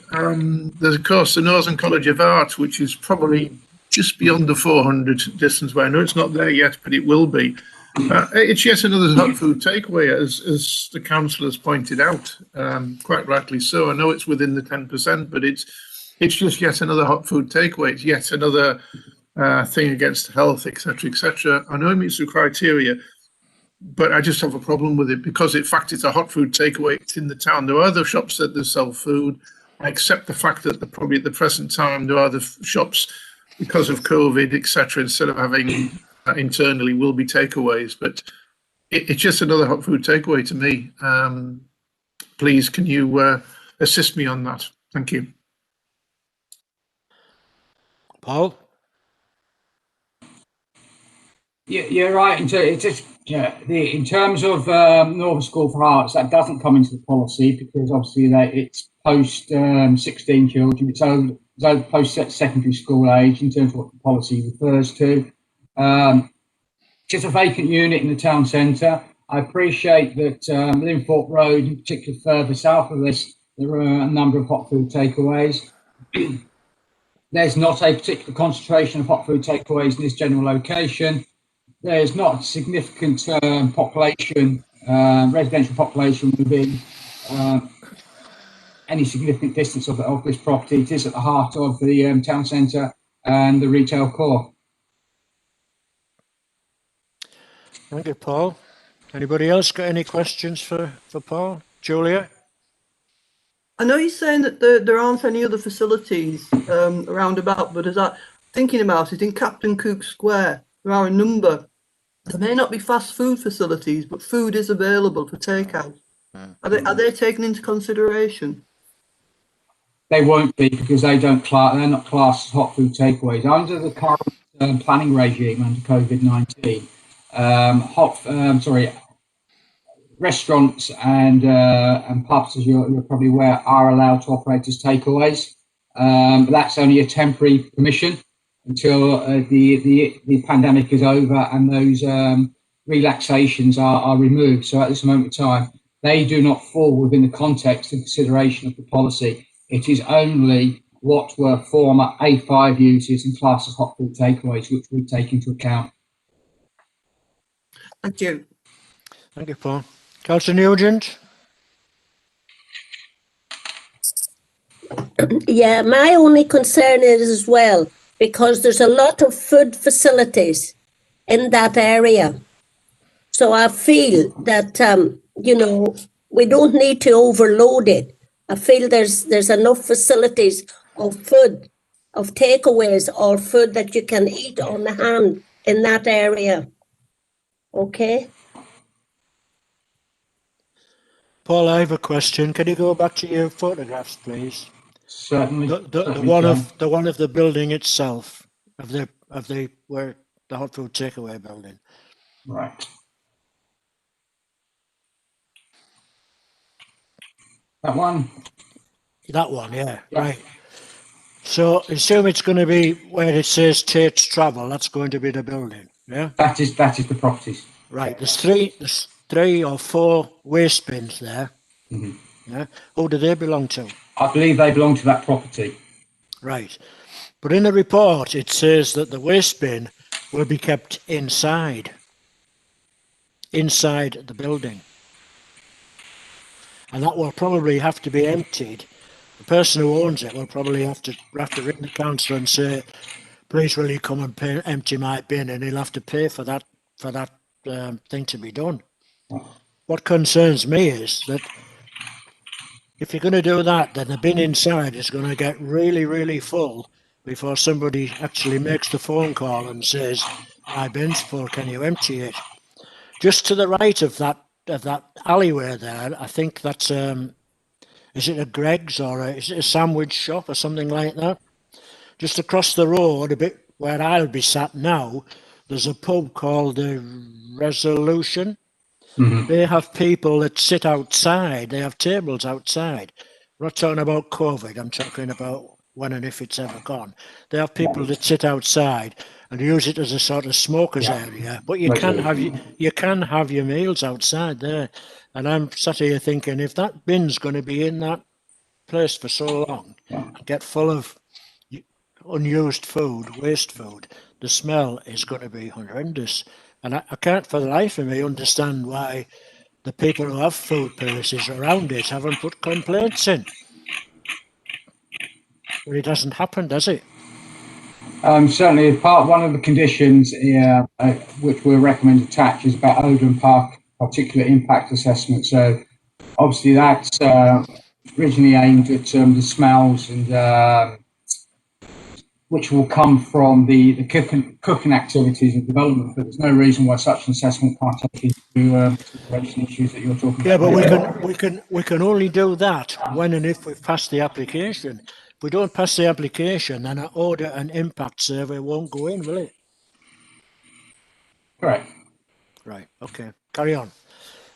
there's, of course, the Northern College of Art, which is probably just beyond the 400 distance way. I know it's not there yet, but it will be. It's yet another hot food takeaway, as the councillor has pointed out, quite rightly so. I know it's within the 10%, but it's just yet another hot food takeaway. It's yet another thing against health, etc., etc. I know it meets the criteria, but I just have a problem with it because, in fact, it's a hot food takeaway. It's in the town. There are other shops that sell food. I accept the fact that probably at the present time there are other shops because of COVID, etc. Instead of having internally will be takeaways, but it's just another hot food takeaway to me. Please, can you assist me on that? Thank you. Paul? Yeah, you're right. In terms of Northern School for Arts, that doesn't come into the policy because obviously it's post 16 children. It's over post secondary school age in terms of what the policy refers to. Just a vacant unit in the town centre. I appreciate that Linthorpe Road, in particular further south of this, there are a number of hot food takeaways. There's not a particular concentration of hot food takeaways in this general location. There's not a significant population, residential population within any significant distance of this property. It is at the heart of the town centre and the retail core. Thank you, Paul. Anybody else got any questions for Paul? Julia? I know you're saying that there aren't any other facilities around about, but as I'm thinking about it, in Captain Cook Square, there are a number. There may not be fast food facilities, but food is available for takeout. Are they taken into consideration? They won't be because they're not classed as hot food takeaways. Under the current planning regime under COVID-19, restaurants and pubs, as you're probably aware, are allowed to operate as takeaways. But that's only a temporary permission until the pandemic is over and those relaxations are removed. So at this moment in time, they do not fall within the context and consideration of the policy. It is only what were former A5 uses and classed as hot food takeaways, which we take into account. Thank you. Thank you, Paul. Councillor Nugent? Yeah, my only concern is as well, because there's a lot of food facilities in that area. So I feel that, we don't need to overload it. I feel there's enough facilities of food, of takeaways or food that you can eat on the hand in that area. Okay. Paul, I have a question. Can you go back to your photographs, please? Certainly. The one of the building itself, of the where the hot food takeaway building. Right. That one? That one, yeah. Right. So assume it's going to be where it says Tate's Travel. That's going to be the building, yeah? That is the properties. Right. There's three or four waste bins there. Mm-hmm. Yeah. Who do they belong to? I believe they belong to that property. Right. But in the report, it says that the waste bin will be kept inside the building. And that will probably have to be emptied. The person who owns it will probably have to ring the council and say, please will you come and empty my bin, and he'll have to pay for that thing to be done. What concerns me is that if you're going to do that, then the bin inside is going to get really, really full before somebody actually makes the phone call and says, my bin's full, can you empty it? Just to the right of that alleyway there, I think that's Is it a Greg's or is it a sandwich shop or something like that? Just across the road, a bit where I'll be sat now, there's a pub called the Resolution. They have people that sit outside. They have tables outside. I'm not talking about COVID. I'm talking about when and if it's ever gone. They have people that sit outside and use it as a sort of smokers area. But you can have your meals outside there. And I'm sat here thinking, if that bin's going to be in that place for so long, get full of unused food, waste food, the smell is going to be horrendous. And I can't for the life of me understand why the people who have food places around it haven't put complaints in. But it hasn't happened, has it? Certainly, one of the conditions which we'll recommend attach is about odour and particulate impact assessment. So obviously that's originally aimed at the smells and which will come from the cooking activities and development, but there's no reason why such an assessment can't take into consideration issues that you're talking about. But we can only do that when and if we've passed the application. If we don't pass the application, then an odour and impact survey won't go in, will it? Correct. Right, okay, carry on.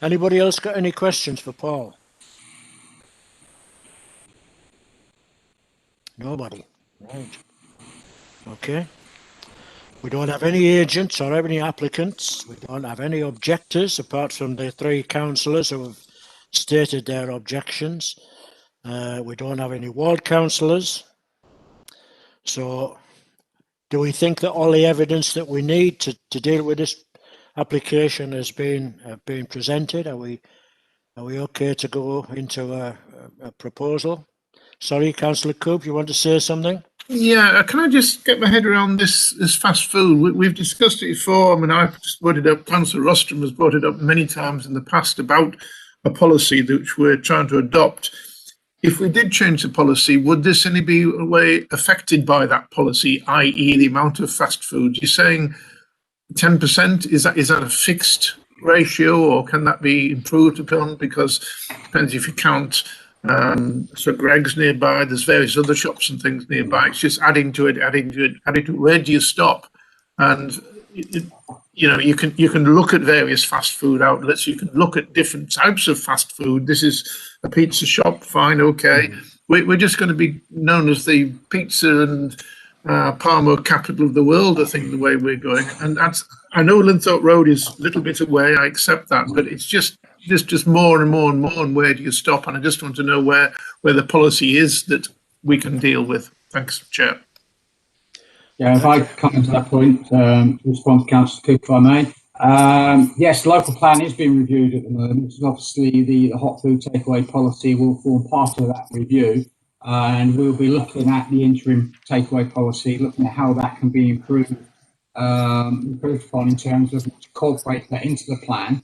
Anybody else got any questions for Paul? Nobody, right. Okay. We don't have any agents or any applicants. We don't have any objectors apart from the 3 councillors who have stated their objections. We don't have any ward councillors. So do we think that all the evidence that we need to deal with this application has been presented? Are we okay to go into a proposal? Sorry, Councillor Coop, you want to say something? Yeah, can I just get my head around this fast food? We've discussed it before. I mean, I've just brought it up. Councillor Rostrom has brought it up many times in the past about a policy which we're trying to adopt. If we did change the policy, would this in any be a way affected by that policy, i.e. the amount of fast food? You're saying 10%, is that a fixed ratio, or can that be improved upon? Because it depends if you count so Greg's nearby, there's various other shops and things nearby. It's just adding to it. Where do you stop? And you know, you can look at various fast food outlets. You can look at different types of fast food. This is a pizza shop, fine, okay. We're just going to be known as the pizza and Parmo capital of the world, I think, the way we're going. And I know Linthorpe Road is a little bit away, I accept that, but it's just more and more and more, and where do you stop? And I just want to know where the policy is that we can deal with. Thanks, Chair. Yeah, if I come to that point, to respond to Councillor Cook, if I may. Yes, the local plan is being reviewed at the moment. Obviously, the hot food takeaway policy will form part of that review, and we'll be looking at the interim takeaway policy, looking at how that can be improved upon in terms of incorporating that into the plan.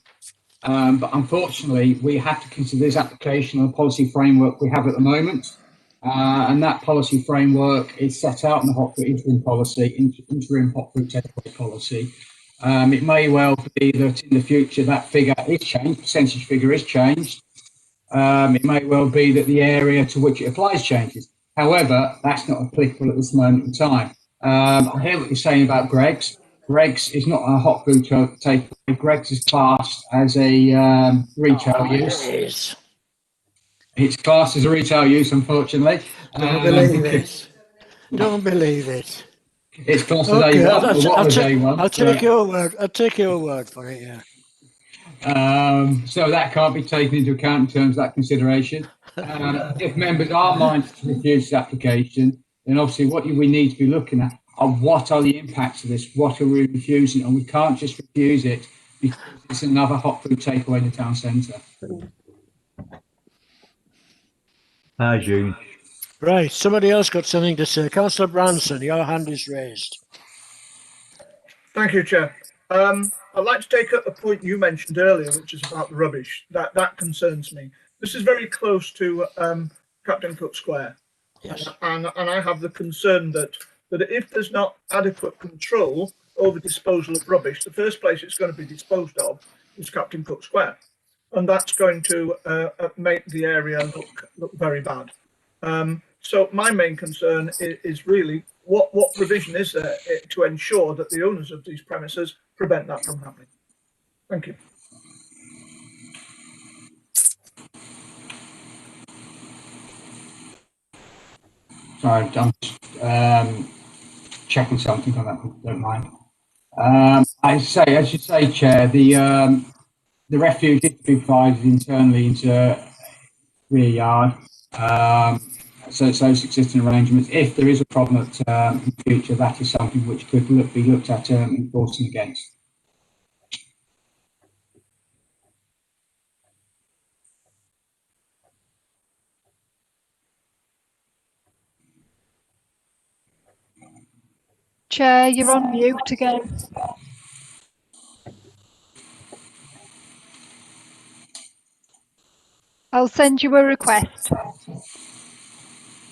But unfortunately, we have to consider this application of the policy framework we have at the moment. And that policy framework is set out in the hot food interim policy, interim hot food takeaway policy. It may well be that in the future that figure is changed, percentage figure is changed. It may well be that the area to which it applies changes. However, that's not applicable at this moment in time. I hear what you're saying about Greg's. Greg's is not a hot food takeaway. Greg's is classed as a retail use. It's classed as a retail use, unfortunately. Don't believe it. Don't believe it. It's classed as Okay, A1. I'll take your word. I'll take your word for it. Yeah. So that can't be taken into account in terms of that consideration. If members are minded to refuse this application, then obviously what we need to be looking at are what are the impacts of this? What are we refusing? And we can't just refuse it because it's another hot food takeaway in the town centre. Hi, June. Right, somebody else got something to say. Councillor Branson, your hand is raised. Thank you, Chair. I'd like to take up a point you mentioned earlier, which is about the rubbish. That concerns me. This is very close to Captain Cook Square. Yes. And I have the concern that if there's not adequate control over disposal of rubbish, the first place it's going to be disposed of is Captain Cook Square. and that's going to make the area look very bad. So my main concern is really what provision is there to ensure that the owners of these premises prevent that from happening. Thank you. Sorry, I'm just checking something on that. Don't mind. As you say, Chair, the refuge is to be provided internally into rear yard. So it's those existing arrangements. If there is a problem in the future, that is something which could be looked at enforcing against. Chair, you're on mute again. I'll send you a request.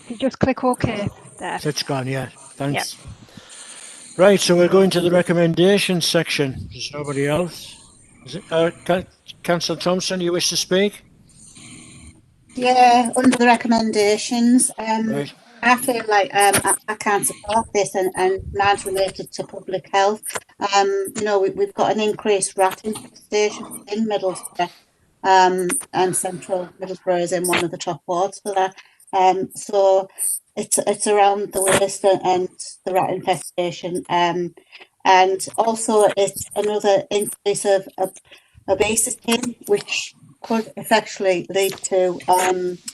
If you just click OK there. It's gone, yeah. Thanks. Yep. Right, so we're going to the recommendations section. There's nobody else. Is it, Councillor Thompson, you wish to speak? Yeah, under the recommendations, Right. I feel like I can't support this, and mine's related to public health. You know, we've got an increased rat infestation in Middlesbrough, and Central Middlesbrough is in one of the top wards for that. So it's around the waste and the rat infestation, and also it's another increase of obesity, which could effectively lead to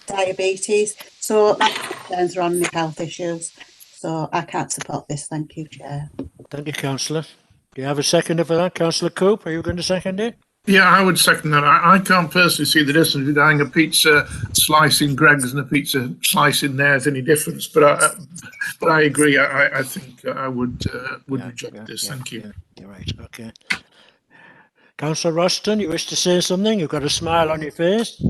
diabetes. So that concerns around the health issues. So I can't support this. Thank you, Chair. Thank you, Councillor. Do you have a seconder for that? Councillor Coop, are you going to second it? Yeah, I would second that. I can't personally see the difference between having a pizza slice in Greg's and a pizza slice in there is any difference. But I agree. I think I would reject this. Thank you. Yeah, you're right. Okay. Councillor Roston, you wish to say something? You've got a smile on your face.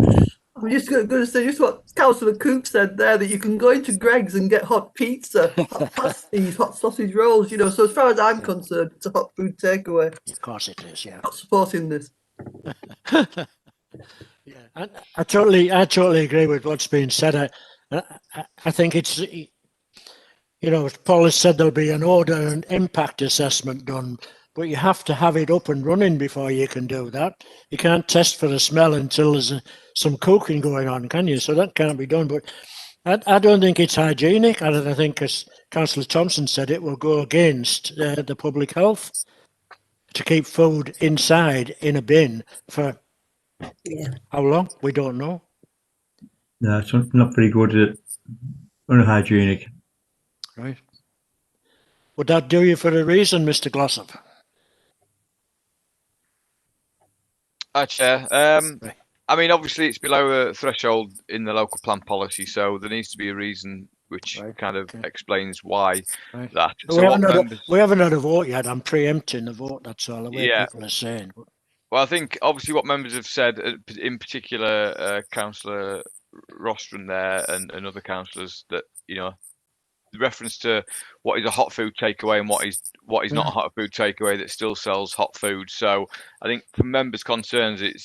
I'm just going to say just what Councillor Coop said there, that you can go into Greg's and get hot pizza, hot pasties, hot sausage rolls, you know. So as far as I'm concerned, it's a hot food takeaway. Of course it is, yeah. Not supporting this. Yeah, I totally agree with what's been said. I think it's, you know, as Paul has said, there'll be an order and impact assessment done, but you have to have it up and running before you can do that. You can't test for the smell until there's some cooking going on, can you? So that can't be done. But I don't think it's hygienic. I think, as Councillor Thompson said, it will go against the public health to keep food inside in a bin for how long? We don't know. No, it's not very good. Unhygienic. Right. Would that do you for a reason, Mr. Glossop? Hi, Chair. I mean, obviously, it's below a threshold in the local plan policy, so there needs to be a reason which kind of explains why that. So we haven't had a vote yet. I'm preempting the vote. That's all the way people are saying. Well, I think obviously what members have said, in particular, Councillor Rostron there and other councillors, that, you know, the reference to what is a hot food takeaway and what is not a hot food takeaway that still sells hot food. So I think for members' concerns, it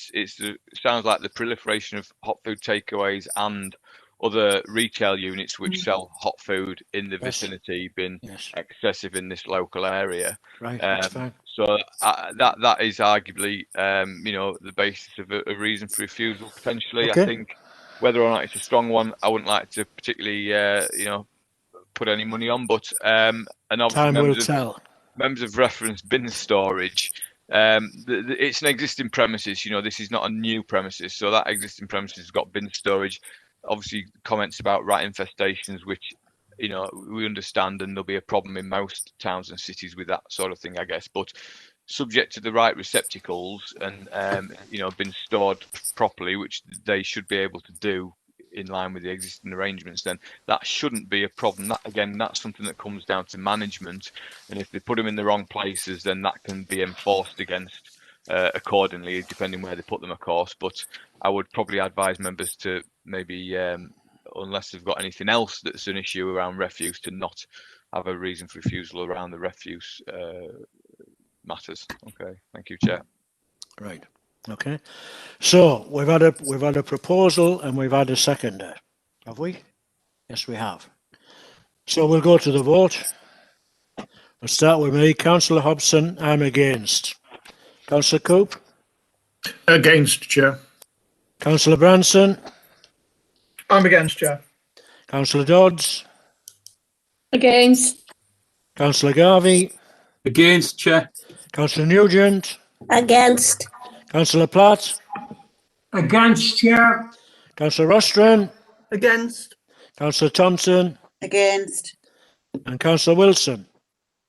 sounds like the proliferation of hot food takeaways and other retail units which sell hot food in the vicinity been excessive in this local area. Right, that's fine. So that is arguably, you know, the basis of a reason for refusal potentially. Okay. I think whether or not it's a strong one, I wouldn't like to particularly, you know, put any money on, but and obviously time will tell. Members of reference bin storage. It's an existing premises. You know, this is not a new premises, so that existing premises has got bin storage. Obviously, comments about rat infestations, which, you know, we understand, and there'll be a problem in most towns and cities with that sort of thing, I guess. But subject to the right receptacles and you know, been stored properly, which they should be able to do in line with the existing arrangements, then that shouldn't be a problem. That, again, that's something that comes down to management, and if they put them in the wrong places, then that can be enforced against accordingly, depending where they put them, of course. But I would probably advise members to maybe, unless they've got anything else that's an issue around refuse, to not have a reason for refusal around the refuse matters. Okay, thank you, Chair. Right. Okay. So we've had a proposal and we've had a seconder, have we? Yes, we have. So we'll go to the vote. We'll start with me, Councillor Hobson. I'm against. Councillor Coop. Against, Chair. Councillor Branson. I'm against, Chair. Councillor Dodds. Against. Councillor Garvey. Against, Chair. Councillor Nugent. Against. Councillor Platt. Against, Chair. Councillor Rostron. Against. Councillor Thompson. Against. And Councillor Wilson.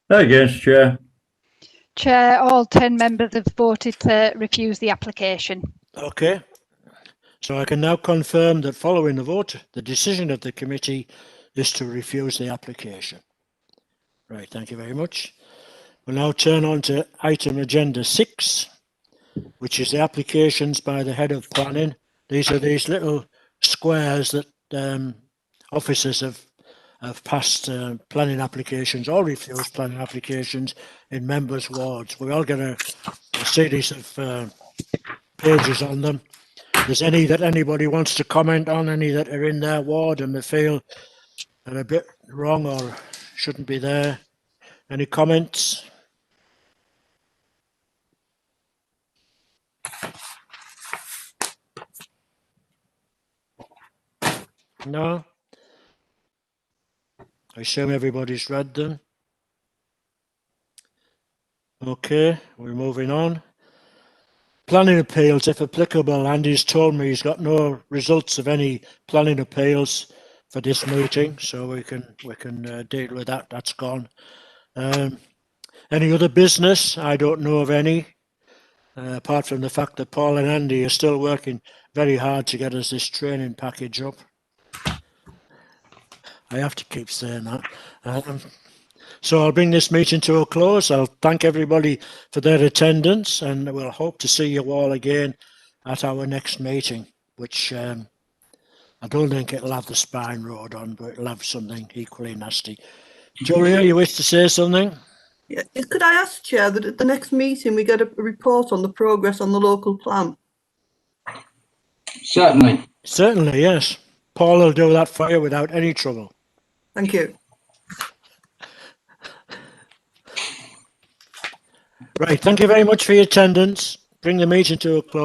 Against, Chair. Chair, all 10 members have voted to refuse the application. Okay. So I can now confirm that following the vote, the decision of the committee is to refuse the application. Right, thank you very much. We'll now turn on to item agenda 6, which is the applications by the head of planning. These are these little squares that officers have passed planning applications or refused planning applications in members' wards. We're all going to series of pages on them. If there's any that anybody wants to comment on, any that are in their ward and they feel are a bit wrong or shouldn't be there. Any comments? No? I assume everybody's read them. Okay, we're moving on. Planning appeals, if applicable. Andy's told me he's got no results of any planning appeals for this meeting, so we can deal with that. That's gone. Any other business? I don't know of any, apart from the fact that Paul and Andy are still working very hard to get us this training package up. I have to keep saying that. So I'll bring this meeting to a close. I'll thank everybody for their attendance, and we'll hope to see you all again at our next meeting, which I don't think it'll have the Spine Road on, but it'll have something equally nasty. Julia, you wish to say something? Yeah. Could I ask, Chair, that at the next meeting we get a report on the progress on the local plan? Certainly. Certainly, yes. Paul will do that for you without any trouble. Thank you. Right, thank you very much for your attendance. Bring the meeting to a close.